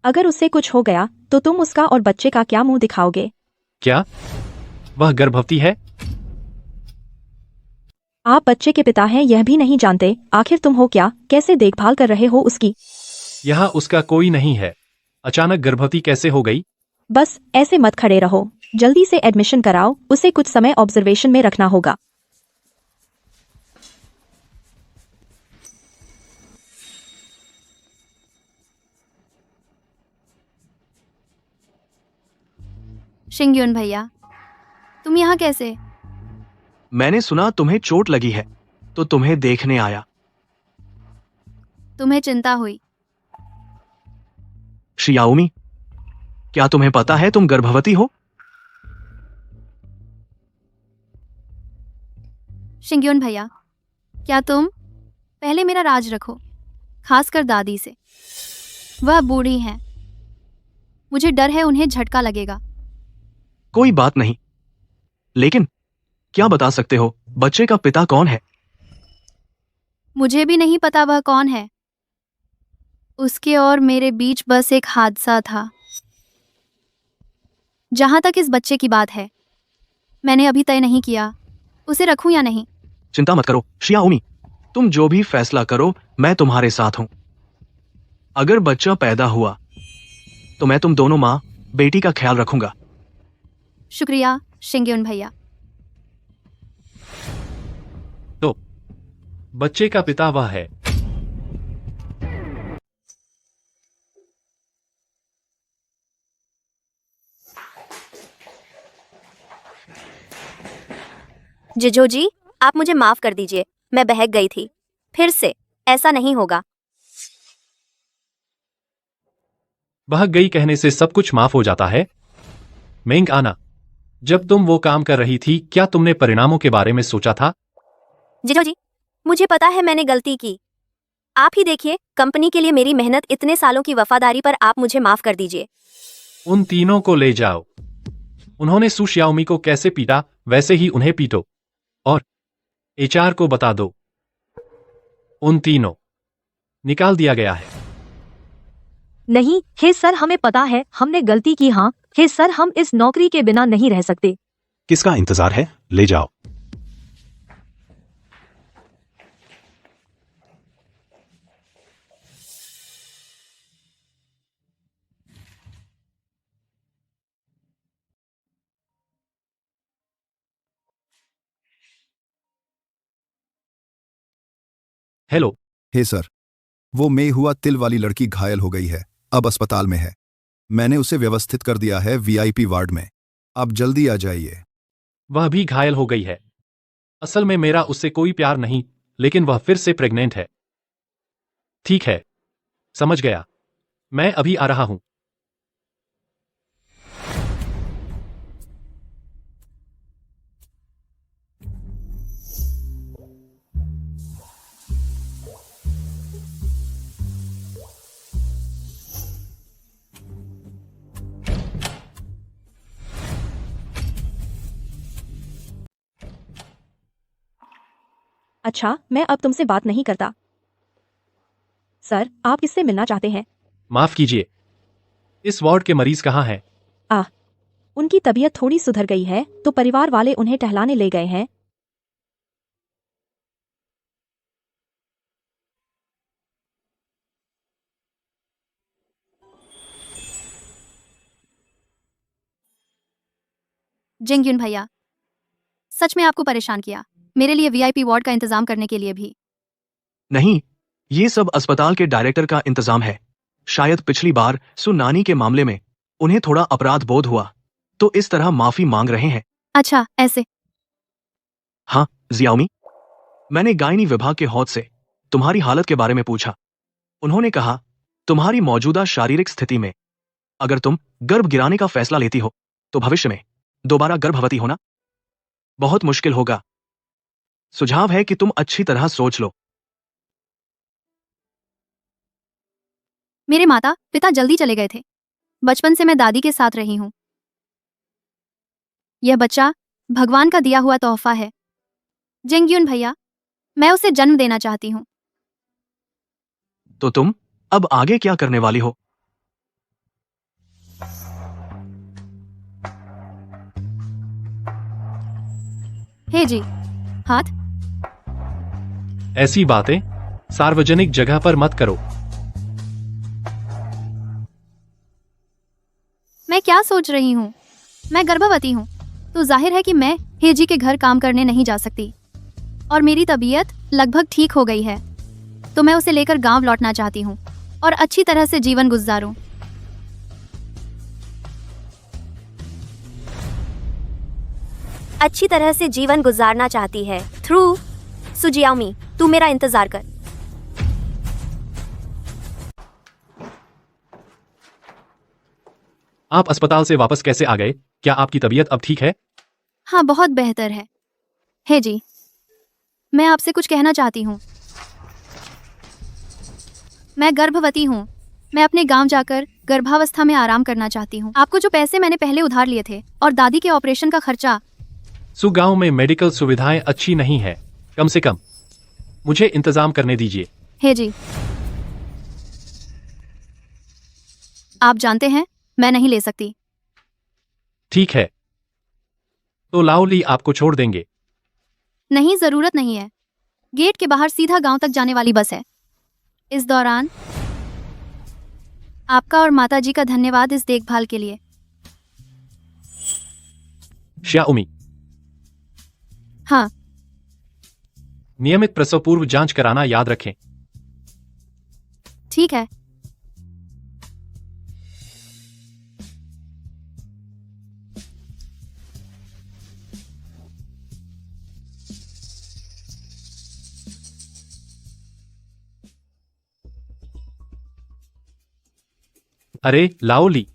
Speaker 10: अगर उससे कुछ हो गया तो तुम उसका और बच्चे का क्या मुंह दिखाओगे?
Speaker 2: क्या वह गर्भवती है?
Speaker 10: आप बच्चे के पिता हैं यह भी नहीं जानते। आखिर तुम हो क्या? कैसे देखभाल कर रहे हो उसकी?
Speaker 2: यहाँ उसका कोई नहीं है। अचानक गर्भवती कैसे हो गई?
Speaker 10: बस ऐसे मत खड़े रहो, जल्दी से एडमिशन कराओ। उसे कुछ समय ऑब्जर्वेशन में रखना होगा।
Speaker 1: शिंग्युन भैया, तुम यहाँ कैसे?
Speaker 9: मैंने सुना तुम्हें चोट लगी है, तो तुम्हें देखने आया।
Speaker 1: तुम्हें चिंता हुई?
Speaker 9: शियाओमी, क्या तुम्हें पता है तुम गर्भवती हो?
Speaker 1: शिंग्युन भैया, क्या तुम पहले मेरा राज रखो, खासकर दादी से। वह बूढ़ी हैं, मुझे डर है उन्हें झटका लगेगा।
Speaker 9: कोई बात नहीं, लेकिन क्या बता सकते हो बच्चे का पिता कौन है?
Speaker 1: मुझे भी नहीं पता वह कौन है। उसके और मेरे बीच बस एक हादसा था। जहां तक इस बच्चे की बात है, मैंने अभी तय नहीं किया उसे रखूं या नहीं।
Speaker 9: चिंता मत करो शियाओमी, तुम जो भी फैसला करो मैं तुम्हारे साथ हूं। अगर बच्चा पैदा हुआ तो मैं तुम दोनों माँ बेटी का ख्याल रखूंगा।
Speaker 1: शुक्रिया शिंग्युन भैया।
Speaker 2: तो बच्चे का पिता वह है।
Speaker 8: जिजो जी, आप मुझे माफ कर दीजिए, मैं बहक गई थी। फिर से ऐसा नहीं होगा।
Speaker 2: बहक गई कहने से सब कुछ माफ हो जाता है? मेंग आना, जब तुम वो काम कर रही थी क्या तुमने परिणामों के बारे में सोचा था?
Speaker 8: जिजो जी, मुझे पता है मैंने गलती की। आप ही देखिए, कंपनी के लिए मेरी मेहनत, इतने सालों की वफादारी पर आप मुझे माफ कर दीजिए।
Speaker 2: उन तीनों को ले जाओ। उन्होंने सु शियाओमी को कैसे पीटा वैसे ही उन्हें पीटो, और एचआर को बता दो। उन तीनों निकाल दिया गया है।
Speaker 12: नहीं, हे सर, हमें पता है हमने गलती की। हाँ हे सर, हम इस नौकरी के बिना नहीं रह सकते।
Speaker 5: किसका इंतजार है? ले जाओ।
Speaker 2: हेलो।
Speaker 11: हे सर, वो मे हुआ तिल वाली लड़की घायल हो गई है, अब अस्पताल में है। मैंने उसे व्यवस्थित कर दिया है वीआईपी वार्ड में। आप जल्दी आ जाइए।
Speaker 2: वह भी घायल हो गई है। असल में मेरा उससे कोई प्यार नहीं, लेकिन वह फिर से प्रेग्नेंट है। ठीक है, समझ गया। मैं अभी आ रहा हूं।
Speaker 10: अच्छा, मैं अब तुमसे बात नहीं करता। सर, आप किससे मिलना चाहते हैं?
Speaker 2: माफ कीजिए, इस वार्ड के मरीज कहाँ हैं?
Speaker 10: उनकी तबीयत थोड़ी सुधर गई है, तो परिवार वाले उन्हें टहलाने ले गए हैं।
Speaker 1: जिंगयुन भैया, सच में आपको परेशान किया, मेरे लिए वीआईपी वार्ड का इंतजाम करने के लिए भी।
Speaker 9: नहीं, ये सब अस्पताल के डायरेक्टर का इंतजाम है। शायद पिछली बार सुनानी के मामले में उन्हें थोड़ा अपराध बोध हुआ, तो इस तरह माफी मांग रहे हैं।
Speaker 1: अच्छा, ऐसे?
Speaker 9: हाँ जियाओमी, मैंने गायनी विभाग के हौद से तुम्हारी हालत के बारे में पूछा। उन्होंने कहा तुम्हारी मौजूदा शारीरिक स्थिति में अगर तुम गर्भ गिराने का फैसला लेती हो तो भविष्य में दोबारा गर्भवती होना बहुत मुश्किल होगा। सुझाव है कि तुम अच्छी तरह सोच लो।
Speaker 1: मेरे माता पिता जल्दी चले गए थे। बचपन से मैं दादी के साथ रही हूँ। यह बच्चा भगवान का दिया हुआ तोहफा है। जेंग्यून भैया, मैं उसे जन्म देना चाहती हूँ।
Speaker 9: तो तुम अब आगे क्या करने वाली हो?
Speaker 1: हे जी, हाथ।
Speaker 2: ऐसी बातें सार्वजनिक जगह पर मत करो।
Speaker 1: मैं क्या सोच रही हूँ? मैं गर्भवती हूँ, तो जाहिर है कि मैं हेजी के घर काम करने नहीं जा सकती। और मेरी तबीयत लगभग ठीक हो गई है, तो मैं उसे लेकर गांव लौटना चाहती हूँ और अच्छी तरह से जीवन गुजारूं।
Speaker 8: अच्छी तरह से जीवन गुजारना चाहती है थ्रू सुजियाओमी, तू मेरा इंतजार कर।
Speaker 2: आप अस्पताल से वापस कैसे आ गए? क्या आपकी तबीयत अब ठीक है?
Speaker 1: हाँ, बहुत बेहतर है। हे जी, मैं आपसे कुछ कहना चाहती हूँ। मैं गर्भवती हूँ। मैं अपने गांव जाकर गर्भावस्था में आराम करना चाहती हूँ। आपको जो पैसे मैंने पहले उधार लिए थे और दादी के ऑपरेशन का खर्चा।
Speaker 2: गांव में मेडिकल सुविधाएं अच्छी नहीं है। कम से कम मुझे इंतजाम करने दीजिए।
Speaker 1: हे जी, आप जानते हैं मैं नहीं ले सकती।
Speaker 2: ठीक है, तो लाओली आपको छोड़ देंगे।
Speaker 1: नहीं, जरूरत नहीं है। गेट के बाहर सीधा गांव तक जाने वाली बस है। इस दौरान आपका और माताजी का धन्यवाद इस देखभाल के लिए।
Speaker 2: श्याओमी,
Speaker 1: हाँ,
Speaker 2: नियमित प्रसव पूर्व जांच कराना याद रखें।
Speaker 1: ठीक है।
Speaker 2: अरे लाओली,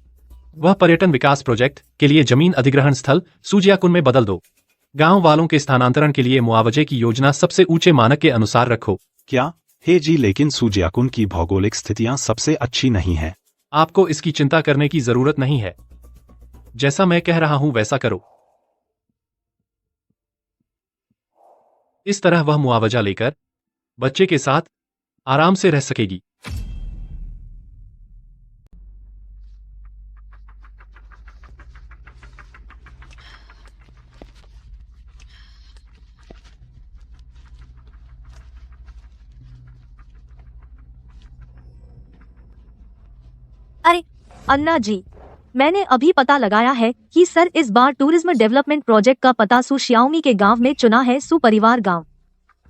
Speaker 2: वह पर्यटन विकास प्रोजेक्ट के लिए जमीन अधिग्रहण स्थल सुजियाकुन में बदल दो। गांव वालों के स्थानांतरण के लिए मुआवजे की योजना सबसे ऊंचे मानक के अनुसार रखो।
Speaker 5: क्या? हे जी, लेकिन सुजियाकुन की भौगोलिक स्थितियां सबसे अच्छी नहीं हैं।
Speaker 2: आपको इसकी चिंता करने की जरूरत नहीं है। जैसा मैं कह रहा हूं वैसा करो। इस तरह वह मुआवजा लेकर बच्चे के साथ आराम से रह सकेगी।
Speaker 8: अरे
Speaker 12: अन्ना जी, मैंने अभी पता लगाया है कि सर इस बार टूरिज्म डेवलपमेंट प्रोजेक्ट का पता सु श्याओमी के गांव में चुना है, सु परिवार गांव।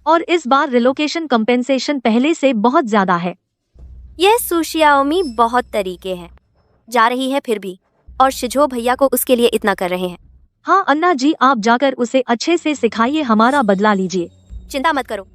Speaker 12: और इस बार रिलोकेशन कंपेंसेशन पहले से बहुत ज्यादा है।
Speaker 8: यह सुशियाओमी बहुत तरीके हैं। जा रही है फिर भी, और शिजो भैया को उसके लिए इतना कर रहे हैं।
Speaker 12: हाँ अन्ना जी, आप जाकर उसे अच्छे से सिखाइए, हमारा बदला लीजिए।
Speaker 8: चिंता मत करो।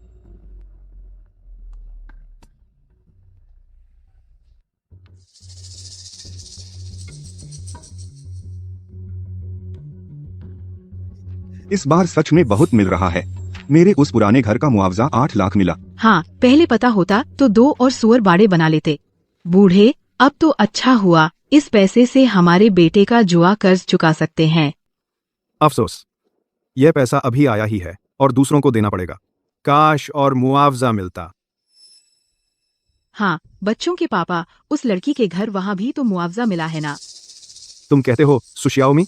Speaker 11: इस बार सच में बहुत मिल रहा है। मेरे उस पुराने घर का मुआवजा 8 लाख मिला।
Speaker 13: हाँ, पहले पता होता तो 2 और सुअर बाड़े बना लेते। बूढ़े, अब तो अच्छा हुआ, इस पैसे से हमारे बेटे का जुआ कर्ज चुका सकते हैं।
Speaker 11: अफसोस, यह पैसा अभी आया ही है और दूसरों को देना पड़ेगा। काश और मुआवजा मिलता।
Speaker 13: हाँ, बच्चों के पापा, उस लड़की के घर वहाँ भी तो मुआवजा मिला है ना?
Speaker 11: तुम कहते हो सुशियाओमी?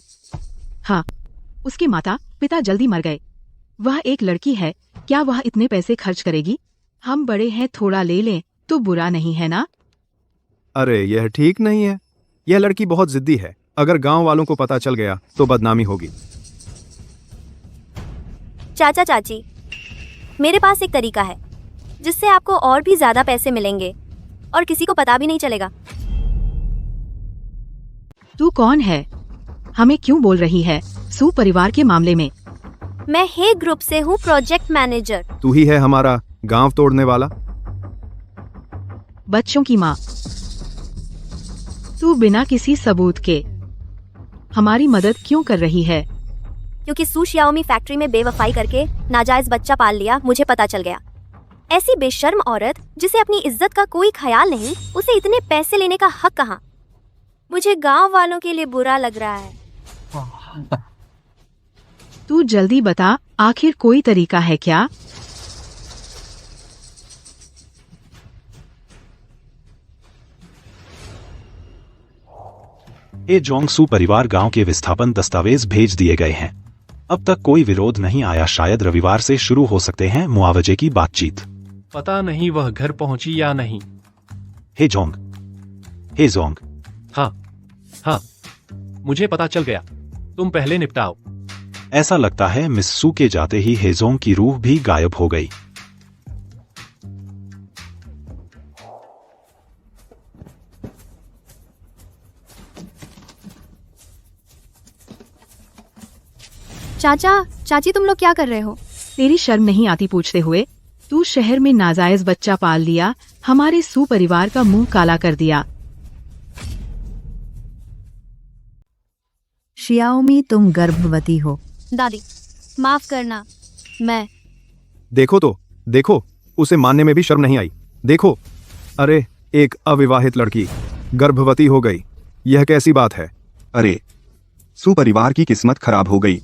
Speaker 13: हाँ, उसके माता पिता जल्दी मर गए। वह एक लड़की है, क्या वह इतने पैसे खर्च करेगी? हम बड़े हैं, थोड़ा ले लें तो बुरा नहीं है ना?
Speaker 11: अरे यह ठीक नहीं है। यह लड़की बहुत जिद्दी है। अगर गांव वालों को पता चल गया तो बदनामी होगी।
Speaker 8: चाचा चाची, मेरे पास एक तरीका है जिससे आपको और भी ज्यादा पैसे मिलेंगे और किसी को पता भी नहीं चलेगा।
Speaker 13: तू कौन है? हमें क्यों बोल रही है? सु परिवार के मामले में।
Speaker 8: मैं हे ग्रुप से हूँ, प्रोजेक्ट मैनेजर।
Speaker 11: तू ही है हमारा गांव तोड़ने वाला?
Speaker 13: बच्चों की माँ, तू बिना किसी सबूत के हमारी मदद क्यों कर रही है?
Speaker 8: क्योंकि सू शियाओमी फैक्ट्री में बेवफाई करके नाजायज बच्चा पाल लिया, मुझे पता चल गया। ऐसी बेशर्म औरत जिसे अपनी इज्जत का कोई ख्याल नहीं, उसे इतने पैसे लेने का हक कहाँ? मुझे गांव वालों के लिए बुरा लग रहा है।
Speaker 13: तू जल्दी बता, आखिर कोई तरीका है क्या?
Speaker 5: ए जोंगसू परिवार गांव के विस्थापन दस्तावेज भेज दिए गए हैं। अब तक कोई विरोध नहीं आया, शायद रविवार से शुरू हो सकते हैं मुआवजे की बातचीत।
Speaker 2: पता नहीं वह घर पहुंची या नहीं।
Speaker 5: हे जोंग।
Speaker 2: हाँ, मुझे पता चल गया। तुम पहले निपटाओ।
Speaker 5: ऐसा लगता है मिस सू के जाते ही हेजोंग की रूह भी गायब हो गई।
Speaker 1: चाची तुम लोग क्या कर रहे हो?
Speaker 13: तेरी शर्म नहीं आती पूछते हुए? तू शहर में नाजायज बच्चा पाल लिया, हमारे सू परिवार का मुंह काला कर दिया।
Speaker 4: शियाओमी तुम गर्भवती हो।
Speaker 1: दादी माफ करना, मैं
Speaker 11: देखो उसे मानने में भी शर्म नहीं आई। देखो, अरे एक अविवाहित लड़की गर्भवती हो गई, यह कैसी बात है?
Speaker 14: अरे सुपरिवार की किस्मत खराब हो गई,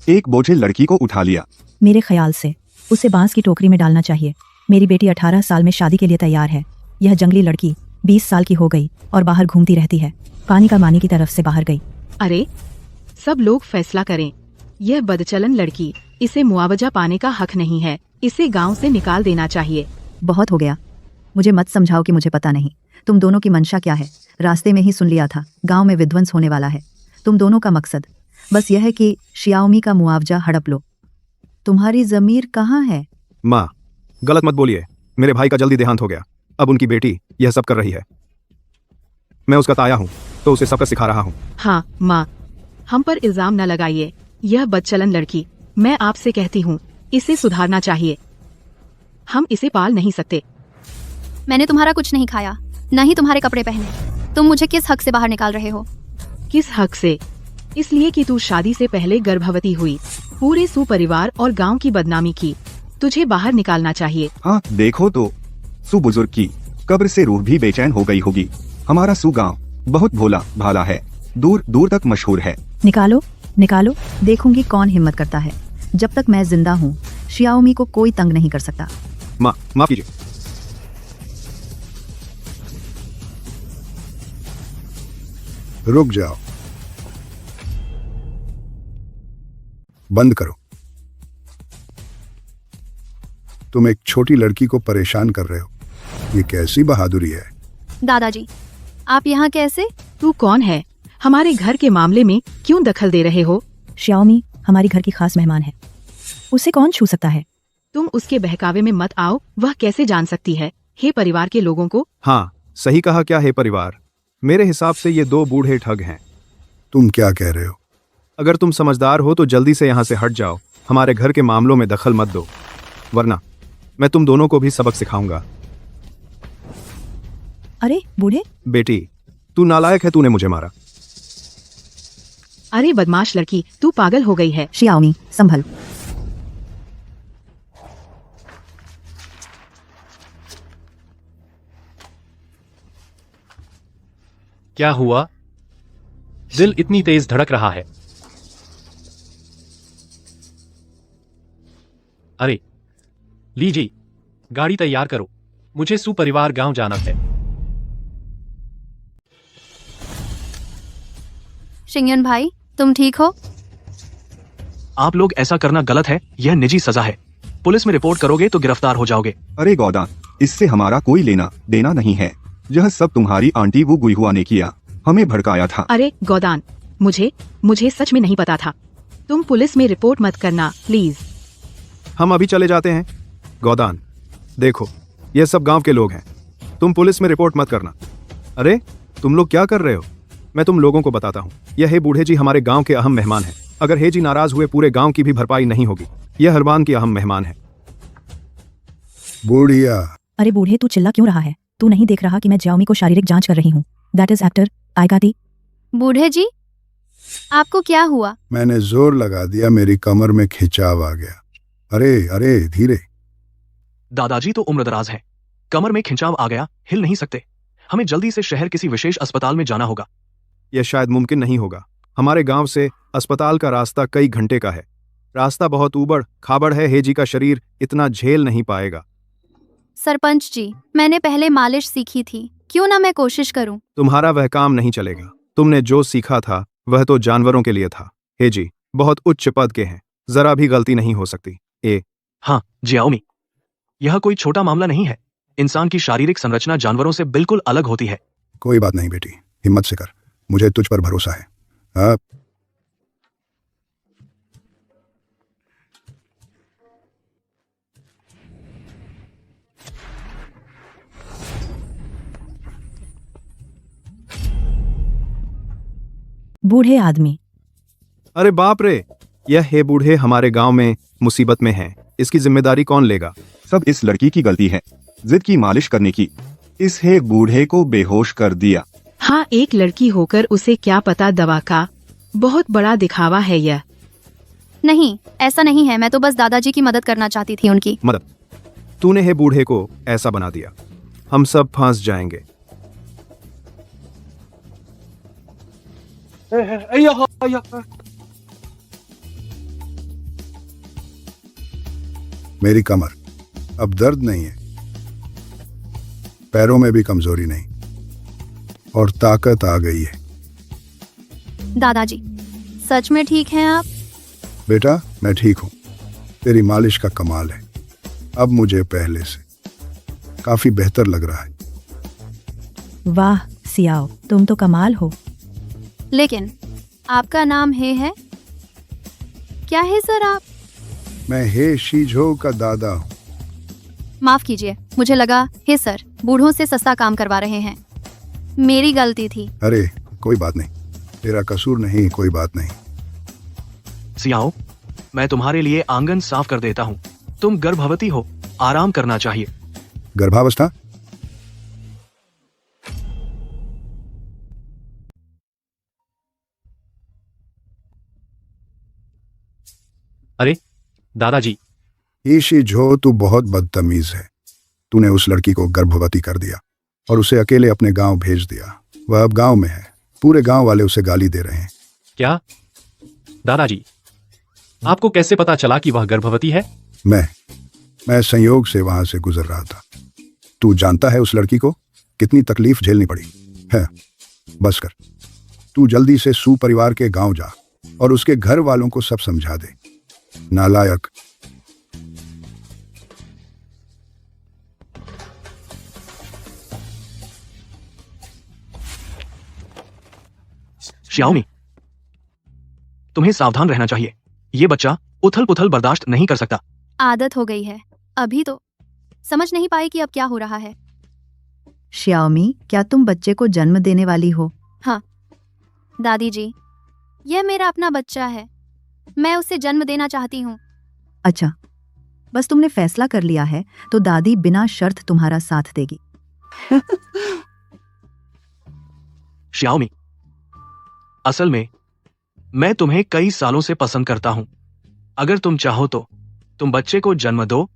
Speaker 14: एक बोझिल लड़की को उठा लिया।
Speaker 4: मेरे ख्याल से उसे बांस की टोकरी में डालना चाहिए। मेरी बेटी 18 साल में शादी के लिए तैयार है। यह जंगली लड़की 20 साल की हो गई और बाहर घूमती रहती है। पानी का मानी की तरफ से बाहर गई।
Speaker 13: अरे सब लोग फैसला करें। यह बदचलन लड़की, इसे मुआवजा पाने का हक नहीं है। इसे गांव से निकाल देना चाहिए।
Speaker 4: बहुत हो गया, मुझे मत समझाओ कि मुझे पता नहीं। तुम दोनों की मंशा क्या है? रास्ते में ही सुन लिया था, गांव में विध्वंस होने वाला है। तुम दोनों का मकसद बस यह है कि शियाओमी का मुआवजा हड़प लो। तुम्हारी जमीर कहाँ है?
Speaker 11: माँ, गलत मत बोलिए। मेरे भाई का जल्दी देहांत हो गया, अब उनकी बेटी यह सब कर रही है। मैं उसका ताया हूँ तो उसे सबक सिखा रहा हूँ।
Speaker 13: हाँ माँ, हम पर इल्जाम न लगाइए। यह बदचलन लड़की, मैं आपसे कहती हूँ, इसे सुधारना चाहिए। हम इसे पाल नहीं सकते।
Speaker 1: मैंने तुम्हारा कुछ नहीं खाया, न ही तुम्हारे कपड़े पहने। तुम मुझे किस हक से बाहर निकाल रहे हो?
Speaker 13: किस हक से? इसलिए कि तू शादी से पहले गर्भवती हुई, पूरे सू परिवार और गांव की बदनामी की। तुझे बाहर निकालना चाहिए।
Speaker 14: हाँ देखो तो, सू बुजुर्ग की कब्र से रूह भी बेचैन हो गई होगी। हमारा सू गांव बहुत भोला भाला है, दूर दूर तक मशहूर है।
Speaker 4: निकालो, देखूंगी कौन हिम्मत करता है। जब तक मैं जिंदा हूँ, शियाओमी को कोई तंग नहीं कर सकता।
Speaker 11: माँ, माफ कीजिए।
Speaker 6: रुक जाओ, बंद करो। तुम एक छोटी लड़की को परेशान कर रहे हो, ये कैसी बहादुरी है?
Speaker 1: दादाजी, आप यहाँ कैसे?
Speaker 13: तू कौन है? हमारे घर के मामले में क्यों दखल दे रहे हो?
Speaker 4: शियाओमी हमारी घर की खास मेहमान है, उसे कौन छू सकता है?
Speaker 13: तुम उसके बहकावे में मत आओ। वह कैसे जान सकती है? हे परिवार के लोगों को।
Speaker 11: हाँ सही कहा। क्या है परिवार? मेरे हिसाब से ये 2 बूढ़े ठग हैं।
Speaker 6: तुम क्या कह रहे हो?
Speaker 11: अगर तुम समझदार हो तो जल्दी से यहाँ से हट जाओ। हमारे घर के मामलों में दखल मत दो, वरना मैं तुम दोनों को भी सबक सिखाऊंगा।
Speaker 4: अरे बूढ़े!
Speaker 11: बेटी, तू नालायक है, तूने मुझे मारा।
Speaker 13: अरे बदमाश लड़की, तू पागल हो गई है।
Speaker 4: शियाओमी संभल।
Speaker 2: क्या हुआ? दिल इतनी तेज धड़क रहा है। अरे लीजिए, गाड़ी तैयार करो, मुझे सुपरिवार गांव जाना है।
Speaker 1: शिंगयन भाई, तुम ठीक हो?
Speaker 9: आप लोग ऐसा करना गलत है, यह निजी सजा है। पुलिस में रिपोर्ट करोगे तो गिरफ्तार हो जाओगे।
Speaker 14: अरे गौदान, इससे हमारा कोई लेना देना नहीं है। यह सब तुम्हारी आंटी वो गुईहुआ ने किया, हमें भड़काया था।
Speaker 13: अरे गौदान, मुझे सच में नहीं पता था। तुम पुलिस में रिपोर्ट मत करना प्लीज।
Speaker 11: हम अभी चले जाते हैं। गौदान, देखो ये सब गांव के लोग हैं, तुम पुलिस में रिपोर्ट मत करना। अरे तुम लोग क्या कर रहे हो? मैं तुम लोगों को बताता हूँ। यह हे बूढ़े जी हमारे गांव के अहम मेहमान हैं। अगर हे जी नाराज हुए, पूरे गांव की भी भरपाई नहीं होगी। यह हरबान की अहम मेहमान है।
Speaker 6: बूढ़िया!
Speaker 4: अरे बूढ़े, तू चिल्ला क्यों रहा है? तू नहीं देख रहा कि मैं जियाओमी को शारीरिक जांच कर रही हूँ? दैट इज एक्टर आइगाती।
Speaker 1: बूढ़े जी, आपको क्या हुआ?
Speaker 6: मैंने जोर लगा दिया, मेरी कमर में खिंचाव आ गया। अरे अरे धीरे।
Speaker 9: दादाजी तो उम्रदराज हैं, कमर में खिंचाव आ गया, हिल नहीं सकते। हमें जल्दी से शहर किसी विशेष अस्पताल में जाना होगा।
Speaker 11: यह शायद मुमकिन नहीं होगा। हमारे गांव से अस्पताल का रास्ता कई घंटे का है। रास्ता बहुत ऊबड़ खाबड़ है। हेजी का शरीर इतना झेल नहीं पाएगा।
Speaker 1: सरपंच जी, मैंने पहले मालिश सीखी थी, क्यों ना मैं कोशिश करूं?
Speaker 11: तुम्हारा वह काम नहीं चलेगा। तुमने जो सीखा था वह तो जानवरों के लिए था। हेजी बहुत उच्च पद के हैं, जरा भी गलती नहीं हो सकती।
Speaker 9: हाँ जियाओमी, यह कोई छोटा मामला नहीं है। इंसान की शारीरिक संरचना जानवरों से बिल्कुल अलग होती है।
Speaker 6: कोई बात नहीं बेटी, हिम्मत से कर, मुझे तुझ पर भरोसा है। हाँ।
Speaker 4: बूढ़े आदमी।
Speaker 11: अरे बाप रे, यह हे बूढ़े हमारे गांव में मुसीबत में है। इसकी जिम्मेदारी कौन लेगा?
Speaker 14: सब इस लड़की की गलती है, जिद की मालिश करने की। इस हे बूढ़े को बेहोश कर दिया।
Speaker 13: हाँ, एक लड़की होकर उसे क्या पता दवा का। बहुत बड़ा दिखावा है यह।
Speaker 1: नहीं, ऐसा नहीं है, मैं तो बस दादाजी की मदद करना चाहती थी, उनकी
Speaker 11: मदद। तूने हे बूढ़े को ऐसा बना दिया, हम सब फंस जाएंगे।
Speaker 6: मेरी कमर, अब दर्द नहीं है, पैरों में भी कमजोरी नहीं, और ताकत आ गई है।
Speaker 1: दादाजी, सच में ठीक हैं आप?
Speaker 6: बेटा मैं ठीक हूं, तेरी मालिश का कमाल है। अब मुझे पहले से काफी बेहतर लग रहा है।
Speaker 4: वाह सियाओ, तुम तो कमाल हो।
Speaker 1: लेकिन आपका नाम है? क्या है सर आप?
Speaker 6: मैं हे शीझो का दादा हूं।
Speaker 1: माफ कीजिए, मुझे लगा हे सर बूढ़ों से सस्ता काम करवा रहे हैं। मेरी गलती थी।
Speaker 6: अरे कोई बात नहीं, तेरा कसूर नहीं, कोई बात नहीं।
Speaker 9: सियाओ, मैं तुम्हारे लिए आंगन साफ कर देता हूँ। तुम गर्भवती हो, आराम करना चाहिए।
Speaker 6: गर्भावस्था?
Speaker 2: अरे दादाजी,
Speaker 6: ईशी झो तू बहुत बदतमीज है। तूने उस लड़की को गर्भवती कर दिया और उसे अकेले अपने गांव भेज दिया। वह अब गांव में है, पूरे गांव वाले उसे गाली दे रहे हैं।
Speaker 2: क्या? दादाजी, आपको कैसे पता चला कि वह गर्भवती है?
Speaker 6: मैं संयोग से वहां से गुजर रहा था। तू जानता है उस लड़की को कितनी तकलीफ झेलनी पड़ी है। बस कर, तू जल्दी से सू परिवार के गांव जा और उसके घर वालों को सब समझा दे। नालायक।
Speaker 9: श्याओमी, तुम्हें सावधान रहना चाहिए। ये बच्चा उथल पुथल बर्दाश्त नहीं कर सकता।
Speaker 1: आदत हो गई है, अभी तो समझ नहीं पाए कि अब क्या हो रहा है।
Speaker 4: श्याओमी, क्या तुम बच्चे को जन्म देने वाली हो?
Speaker 1: हाँ दादी जी, यह मेरा अपना बच्चा है, मैं उसे जन्म देना चाहती हूँ।
Speaker 4: अच्छा, बस तुमने फैसला कर लिया है तो दादी बिना शर्त तुम्हारा साथ देगी।
Speaker 9: श्याओमी, असल में मैं तुम्हें कई सालों से पसंद करता हूं। अगर तुम चाहो तो तुम बच्चे को जन्म दो,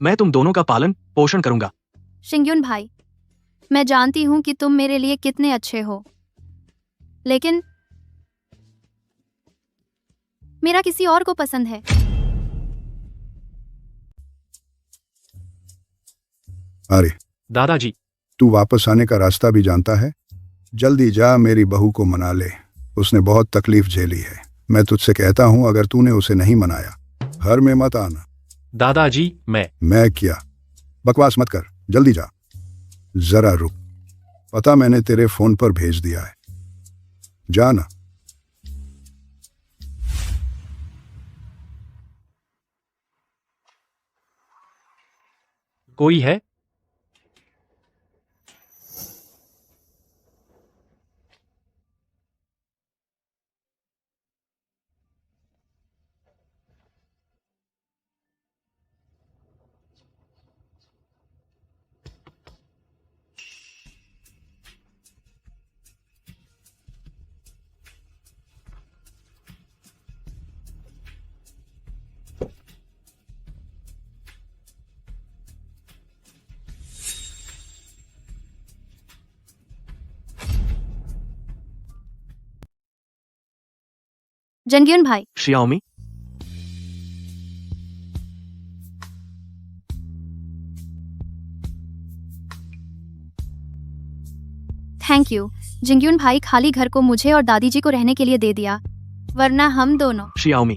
Speaker 9: मैं तुम दोनों का पालन पोषण करूंगा।
Speaker 1: शिंग्युन भाई, मैं जानती हूँ कि तुम मेरे लिए कितने अच्छे हो, लेकिन मेरा किसी और को पसंद है।
Speaker 6: अरे
Speaker 2: दादाजी,
Speaker 6: तू वापस आने का रास्ता भी जानता है? जल्दी जा, मेरी बहू को मना ले, उसने बहुत तकलीफ झेली है। मैं तुझसे कहता हूं, अगर तूने उसे नहीं मनाया, घर में मत आना।
Speaker 2: दादाजी,
Speaker 6: मैं क्या? बकवास मत कर, जल्दी जा। जरा रुक, पता मैंने तेरे फोन पर भेज दिया है, जा ना।
Speaker 2: कोई है?
Speaker 1: जंग्यून भाई,
Speaker 9: शियाओमी,
Speaker 1: थैंक यू। जंग्यून भाई, खाली घर को मुझे और दादी जी को रहने के लिए दे दिया, वरना हम दोनों।
Speaker 9: शियाओमी,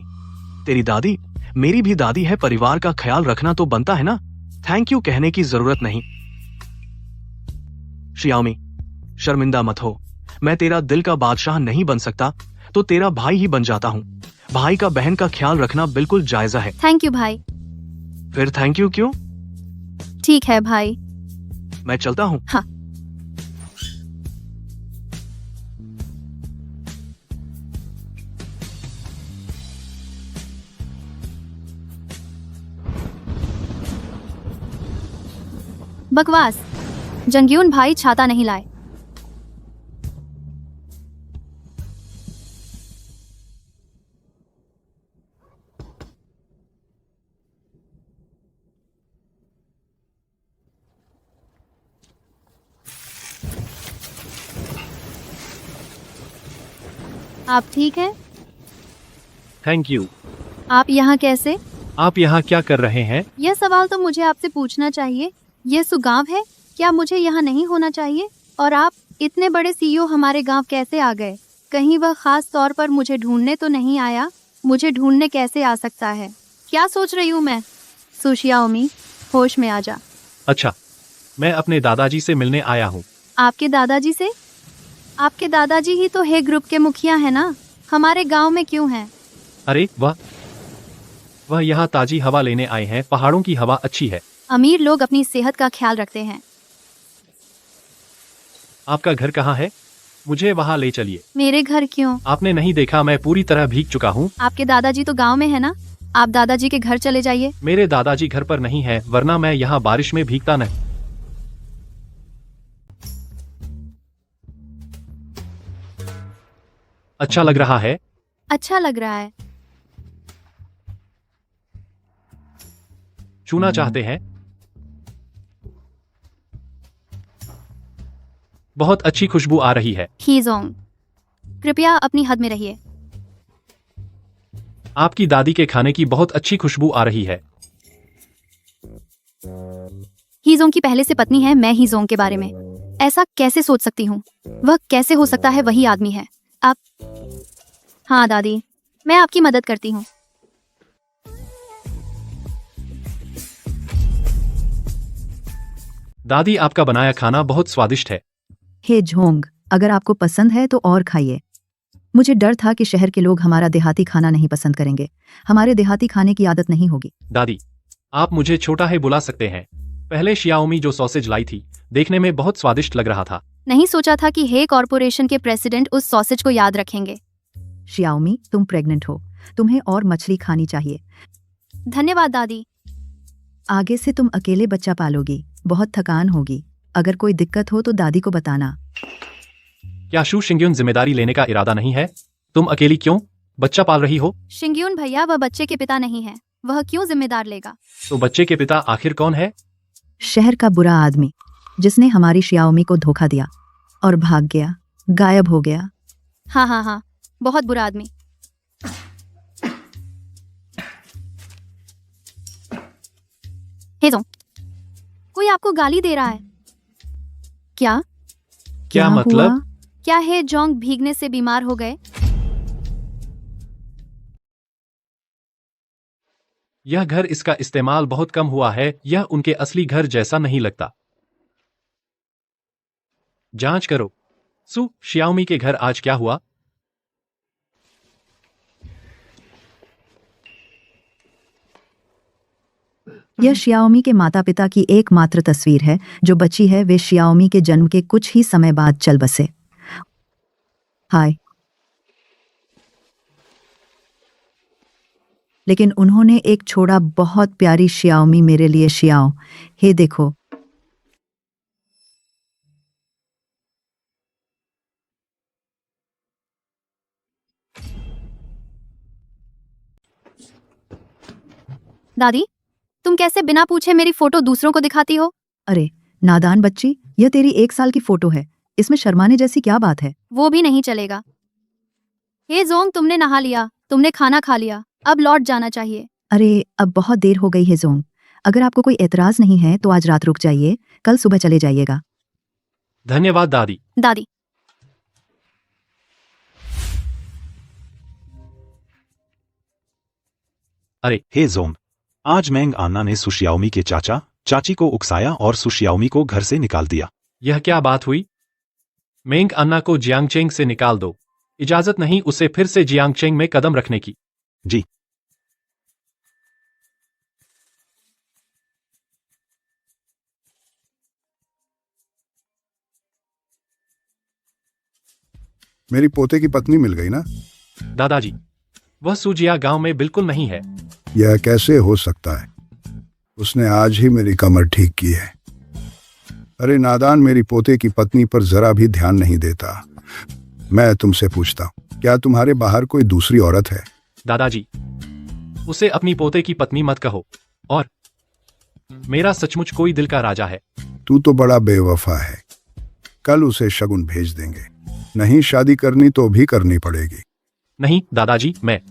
Speaker 9: तेरी दादी मेरी भी दादी है, परिवार का ख्याल रखना तो बनता है ना। थैंक यू कहने की जरूरत नहीं। शियाओमी, शर्मिंदा मत हो। मैं तेरा दिल का बादशाह नहीं बन सकता तो तेरा भाई ही बन जाता हूँ। भाई का बहन का ख्याल रखना बिल्कुल जायजा है।
Speaker 1: थैंक यू भाई।
Speaker 9: फिर थैंक यू क्यों?
Speaker 1: ठीक है भाई।
Speaker 9: मैं चलता हूँ।
Speaker 1: हाँ। बकवास, जंग्यून भाई छाता नहीं लाए। आप ठीक हैं?
Speaker 2: Thank you.
Speaker 1: आप यहाँ कैसे?
Speaker 2: आप यहाँ क्या कर रहे हैं?
Speaker 1: यह सवाल तो मुझे आपसे पूछना चाहिए। यह सुगाव है, क्या मुझे यहाँ नहीं होना चाहिए? और आप इतने बड़े सीईओ हमारे गांव कैसे आ गए? कहीं वह खास तौर पर मुझे ढूंढने तो नहीं आया? मुझे ढूंढने कैसे आ सकता है? क्या सोच रही हूँ मैं? सुशियाओमी, होश में आ जा।
Speaker 2: अच्छा, मैं अपने दादाजी से मिलने आया हूँ।
Speaker 1: आपके दादाजी से? आपके दादाजी ही तो हे ग्रुप के मुखिया है ना, हमारे गांव में क्यों हैं?
Speaker 2: अरे वह यहाँ ताजी हवा लेने आए हैं। पहाड़ों की हवा अच्छी है।
Speaker 1: अमीर लोग अपनी सेहत का ख्याल रखते हैं।
Speaker 2: आपका घर कहाँ है? मुझे वहाँ ले चलिए।
Speaker 1: मेरे घर क्यों?
Speaker 2: आपने नहीं देखा मैं पूरी तरह भीग चुका हूँ।
Speaker 1: आपके दादाजी तो गांव में है ना, आप दादाजी के घर चले जाइए।
Speaker 2: मेरे दादाजी घर पर नहीं है, वरना मैं यहाँ बारिश में भीगता नहीं। अच्छा लग रहा है?
Speaker 1: अच्छा लग रहा है।
Speaker 2: छूना चाहते हैं? बहुत अच्छी खुशबू आ रही है।
Speaker 1: हीजोंग, कृपया अपनी हद में रहिए।
Speaker 2: आपकी दादी के खाने की बहुत अच्छी खुशबू आ रही है।
Speaker 1: हीजोंग की पहले से पत्नी है मैं हीजोंग के बारे में ऐसा कैसे सोच सकती हूँ? वह कैसे हो सकता है? वही आदमी है। आप? हाँ दादी, मैं आपकी मदद करती हूँ।
Speaker 2: दादी, आपका बनाया खाना बहुत स्वादिष्ट है।
Speaker 4: हे झोंग, अगर आपको पसंद है तो और खाइए। मुझे डर था कि शहर के लोग हमारा देहाती खाना नहीं पसंद करेंगे। हमारे देहाती खाने की आदत नहीं होगी।
Speaker 2: दादी, आप मुझे छोटा है बुला सकते हैं। पहले शियाओमी जो सॉसेज लाई थी, देखने में बहुत स्वादिष्ट लग रहा था।
Speaker 1: नहीं सोचा था कि हे कॉर्पोरेशन के प्रेसिडेंट उस सॉसेज को याद रखेंगे।
Speaker 4: शियाओमी, तुम प्रेग्नेंट हो, तुम्हें और मछली खानी चाहिए।
Speaker 1: धन्यवाद दादी।
Speaker 4: आगे से तुम अकेले बच्चा पालोगी, बहुत थकान होगी। अगर कोई दिक्कत हो तो दादी को बताना।
Speaker 2: क्या शू शिंग्यून जिम्मेदारी लेने का इरादा नहीं है? तुम अकेली क्यों बच्चा पाल रही हो?
Speaker 1: शिंग्यून भैया, वह बच्चे के पिता नहीं है, वह क्यों जिम्मेदार लेगा?
Speaker 2: तो बच्चे के पिता आखिर कौन है?
Speaker 4: शहर का बुरा आदमी जिसने हमारी शियाओमी को धोखा दिया और भाग गया, गायब हो गया।
Speaker 1: हाँ हाँ हाँ, बहुत बुरा आदमी। हेजोंग, कोई आपको गाली दे रहा है क्या?
Speaker 2: क्या मतलब?
Speaker 4: हुआ?
Speaker 1: क्या हे जोंग भीगने से बीमार हो गए?
Speaker 2: यह घर इसका इस्तेमाल बहुत कम हुआ है। यह उनके असली घर जैसा नहीं लगता। जांच करो। सु शियाओमी के घर आज क्या हुआ?
Speaker 4: यह शियाओमी के माता पिता की एकमात्र तस्वीर है जो बची है। वे शियाओमी के जन्म के कुछ ही समय बाद चल बसे। हाय। लेकिन उन्होंने एक छोड़ा बहुत प्यारी शियाओमी मेरे लिए। शियाओ, हे देखो।
Speaker 1: दादी, तुम कैसे बिना पूछे मेरी फोटो दूसरों को दिखाती हो?
Speaker 4: अरे नादान बच्ची, यह तेरी 1 साल की फोटो है, इसमें शर्माने जैसी क्या बात है?
Speaker 1: वो भी नहीं चलेगा। हे जोंग, तुमने नहा लिया? तुमने खाना खा लिया, अब लौट जाना चाहिए।
Speaker 4: अरे अब बहुत देर हो गई है जोंग। अगर आपको कोई एतराज नहीं है तो आज रात रुक जाइए, कल सुबह चले जाइएगा।
Speaker 2: धन्यवाद दादी।
Speaker 1: दादी,
Speaker 2: अरे
Speaker 5: हे जोन, आज मैंग आन्ना ने सुशियाओमी के चाचा चाची को उकसाया और सुशियाओमी को घर से निकाल दिया।
Speaker 2: यह क्या बात हुई? मेंग अन्ना को जियांगचेंग से निकाल दो। इजाजत नहीं उसे फिर से जियांगचेंग में कदम रखने की।
Speaker 5: जी।
Speaker 6: मेरी पोते की पत्नी मिल गई ना?
Speaker 2: दादाजी, वह सुजिया गांव में बिल्कुल नहीं है।
Speaker 6: यह कैसे हो सकता है? उसने आज ही मेरी कमर ठीक की है। अरे नादान, मेरी पोते की पत्नी पर जरा भी ध्यान नहीं देता। मैं तुमसे पूछता हूँ, क्या तुम्हारे बाहर कोई दूसरी औरत है?
Speaker 2: दादाजी, उसे अपनी पोते की पत्नी मत कहो। और मेरा सचमुच कोई दिल का राजा है।
Speaker 6: तू तो बड़ा बेवफा है। कल उसे शगुन भेज देंगे। नहीं शादी करनी तो भी करनी पड़ेगी।
Speaker 2: नहीं दादाजी, मैं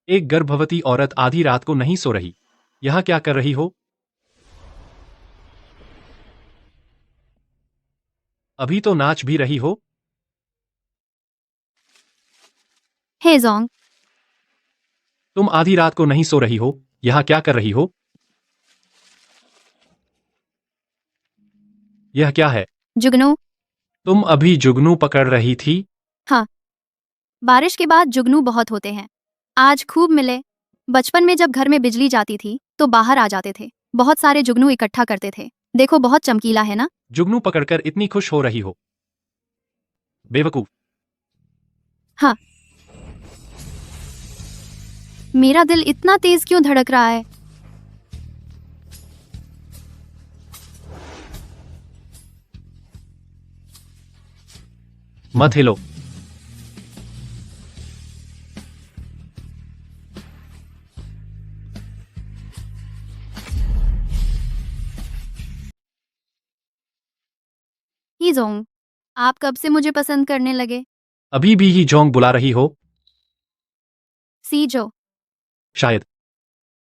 Speaker 2: एक गर्भवती औरत आधी रात को नहीं सो रही। यहाँ क्या कर रही हो? अभी तो नाच भी रही हो।
Speaker 1: हे जोंग,
Speaker 2: तुम आधी रात को नहीं सो रही हो, यहाँ क्या कर रही हो? यह क्या है?
Speaker 1: जुगनू।
Speaker 2: तुम अभी जुगनू पकड़ रही थी?
Speaker 1: हाँ, बारिश के बाद जुगनू बहुत होते हैं। आज खूब मिले। बचपन में जब घर में बिजली जाती थी तो बाहर आ जाते थे। बहुत सारे जुगनू इकट्ठा करते थे। देखो बहुत चमकीला है ना?
Speaker 2: जुगनू पकड़कर इतनी खुश हो रही हो। बेवकूफ।
Speaker 1: हाँ। मेरा दिल इतना तेज क्यों धड़क रहा है?
Speaker 2: मत हिलो।
Speaker 1: ही जोंग, आप कब से मुझे पसंद करने लगे?
Speaker 2: अभी भी ही जोंग बुला रही हो?
Speaker 1: सी जो।
Speaker 2: शायद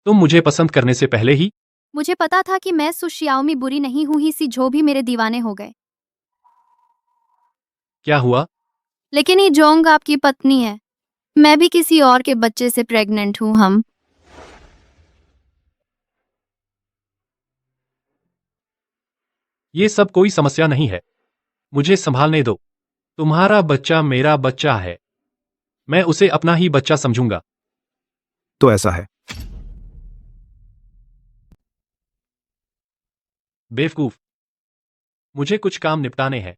Speaker 2: तुम मुझे पसंद करने से पहले ही।
Speaker 1: मुझे पता था कि मैं सुशियाओमी बुरी नहीं हूं, ही सी जो भी मेरे दीवाने हो गए।
Speaker 2: क्या हुआ?
Speaker 1: लेकिन ये जोंग आपकी पत्नी है। मैं भी किसी और के बच्चे से प्रेग्नेंट हूं। हम
Speaker 2: ये सब कोई समस्या नहीं है। मुझे संभालने दो। तुम्हारा बच्चा मेरा बच्चा है। मैं उसे अपना ही बच्चा समझूंगा।
Speaker 11: तो ऐसा है।
Speaker 2: बेवकूफ। मुझे कुछ काम निपटाने हैं।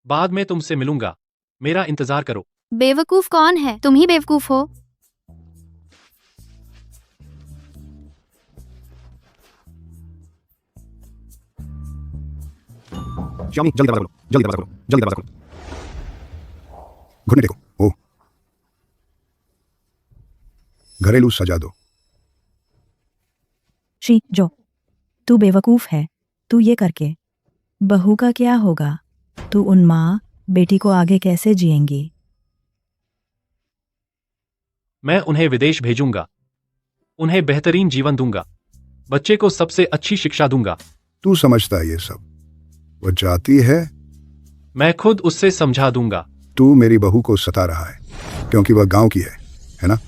Speaker 2: बाद में तुमसे मिलूंगा। मेरा इंतजार करो।
Speaker 1: बेवकूफ कौन है? तुम ही बेवकूफ हो।
Speaker 11: श्यामी जल्दी दरवाजा खोलो, जल्दी दरवाजा खोलो, जल्दी दरवाजा खोलो।
Speaker 6: घुटने टेको। ओ, घरेलू सजा दो।
Speaker 4: शी जो, तू बेवकूफ है। तू ये करके बहू का क्या होगा? तू उन माँ बेटी को आगे कैसे जिएंगी?
Speaker 2: मैं उन्हें विदेश भेजूंगा। उन्हें बेहतरीन जीवन दूंगा। बच्चे को सबसे अच्छी शिक्षा दूंगा।
Speaker 6: तू समझता है ये सब? वो जाती है।
Speaker 2: मैं खुद उससे समझा दूंगा।
Speaker 6: तू मेरी बहू को सता रहा है क्योंकि वह गांव की है ना?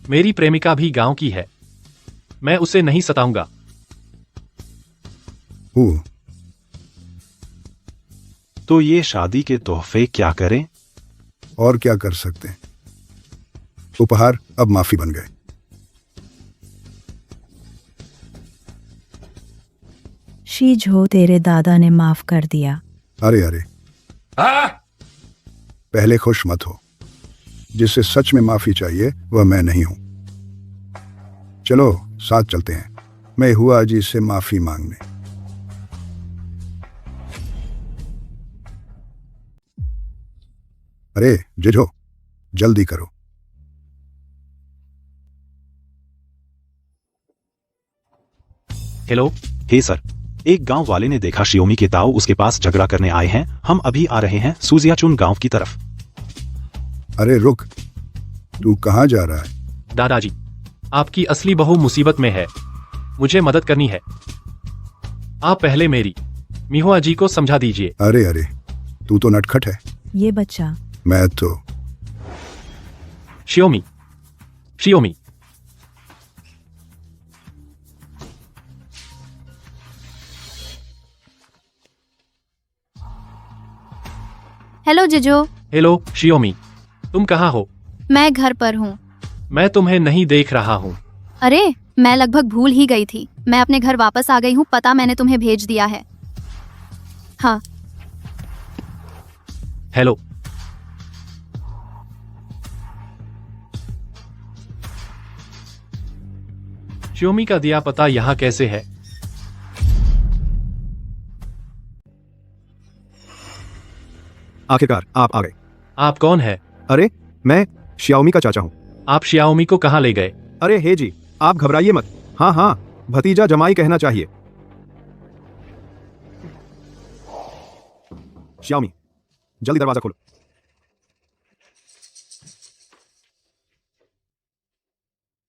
Speaker 2: मेरी प्रेमिका भी गांव की है। मैं उसे नहीं सताऊंगा।
Speaker 6: हूँ।
Speaker 5: तो ये शादी के तोहफे क्या करें?
Speaker 6: और क्या कर सकते हैं? उपहार अब माफी बन गए।
Speaker 4: शीझो, तेरे दादा ने माफ कर दिया।
Speaker 6: अरे अरे, पहले खुश मत हो। जिसे सच में माफी चाहिए वह मैं नहीं हूं। चलो साथ चलते हैं। मैं हुआ जी से माफी मांगने। अरे जिजो, जल्दी करो।
Speaker 2: हेलो।
Speaker 5: हे सर, एक गांव वाले ने देखा शियोमी के ताऊ उसके पास झगड़ा करने आए हैं। हम अभी आ रहे हैं सूजियाचुन गांव की तरफ।
Speaker 6: अरे रुक, तू कहाँ जा रहा है?
Speaker 2: दादाजी, आपकी असली बहू मुसीबत में है, मुझे मदद करनी है। आप पहले मेरी मिहुआ जी को समझा दीजिए।
Speaker 6: अरे अरे, तू तो नटखट है।
Speaker 4: ये बच्चा
Speaker 6: मैं तो
Speaker 2: Xiaomi, Xiaomi,
Speaker 1: hello Jijo.
Speaker 2: Hello Xiaomi, तुम कहाँ हो?
Speaker 1: मैं घर पर हूँ।
Speaker 2: मैं तुम्हें नहीं देख रहा हूँ।
Speaker 1: अरे मैं लगभग भूल ही गई थी, मैं अपने घर वापस आ गई हूँ। पता मैंने तुम्हें भेज दिया है। हाँ।
Speaker 2: हेलो। शियोमी का दिया पता यहाँ कैसे है?
Speaker 14: आखिरकार आप आ गए।
Speaker 2: आप कौन है?
Speaker 14: अरे मैं श्याओमी का चाचा हूँ।
Speaker 2: आप शियाओमी को कहाँ ले गए?
Speaker 14: अरे हे जी, आप घबराइए मत। हाँ हाँ, भतीजा जमाई कहना चाहिए। श्याओमी, जल्दी दरवाजा खोलो।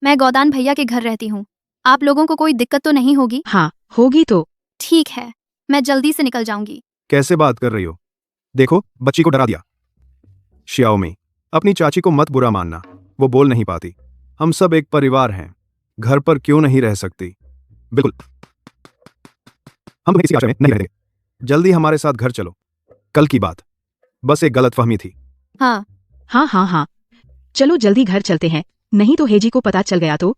Speaker 1: मैं गोदान भैया के घर रहती हूँ। आप लोगों को कोई दिक्कत तो नहीं होगी?
Speaker 13: हाँ होगी तो।
Speaker 1: ठीक है, मैं जल्दी से निकल जाऊंगी।
Speaker 14: कैसे बात कर रही हो? देखो, बच्ची को डरा दिया। श्याओमी, अपनी चाची को मत बुरा मानना, वो बोल नहीं पाती। हम सब एक परिवार हैं, घर पर क्यों नहीं रह सकती? बिल्कुल, हम तुम्हें किसी आशा में नहीं रहेंगे। जल्दी हमारे साथ घर चलो। कल की बात बस एक गलतफहमी थी।
Speaker 1: हाँ
Speaker 13: हाँ हाँ हाँ, चलो जल्दी घर चलते हैं, नहीं तो हेजी को पता चल गया तो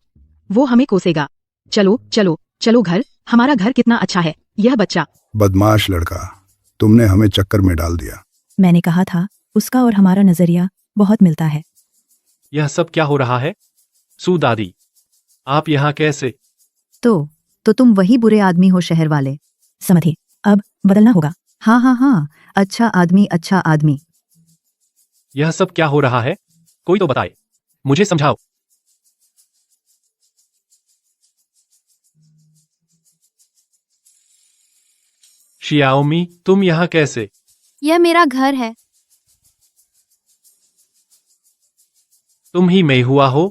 Speaker 13: वो हमें कोसेगा। चलो चलो चलो घर, हमारा घर कितना अच्छा है। यह बच्चा
Speaker 6: बदमाश लड़का, तुमने हमें चक्कर में डाल दिया।
Speaker 4: मैंने कहा था, उसका और हमारा नजरिया बहुत मिलता है।
Speaker 2: यह सब क्या हो रहा है? सू दादी, आप यहाँ कैसे?
Speaker 4: तो तुम वही बुरे आदमी हो, शहर वाले। समझे, अब बदलना होगा। हाँ हाँ हाँ, अच्छा आदमी, अच्छा आदमी।
Speaker 2: यह सब क्या हो रहा है? कोई तो बताए, मुझे समझाओ। शियाओमी, तुम यहाँ कैसे?
Speaker 1: यह मेरा घर है।
Speaker 2: तुम ही मेहुआ हो?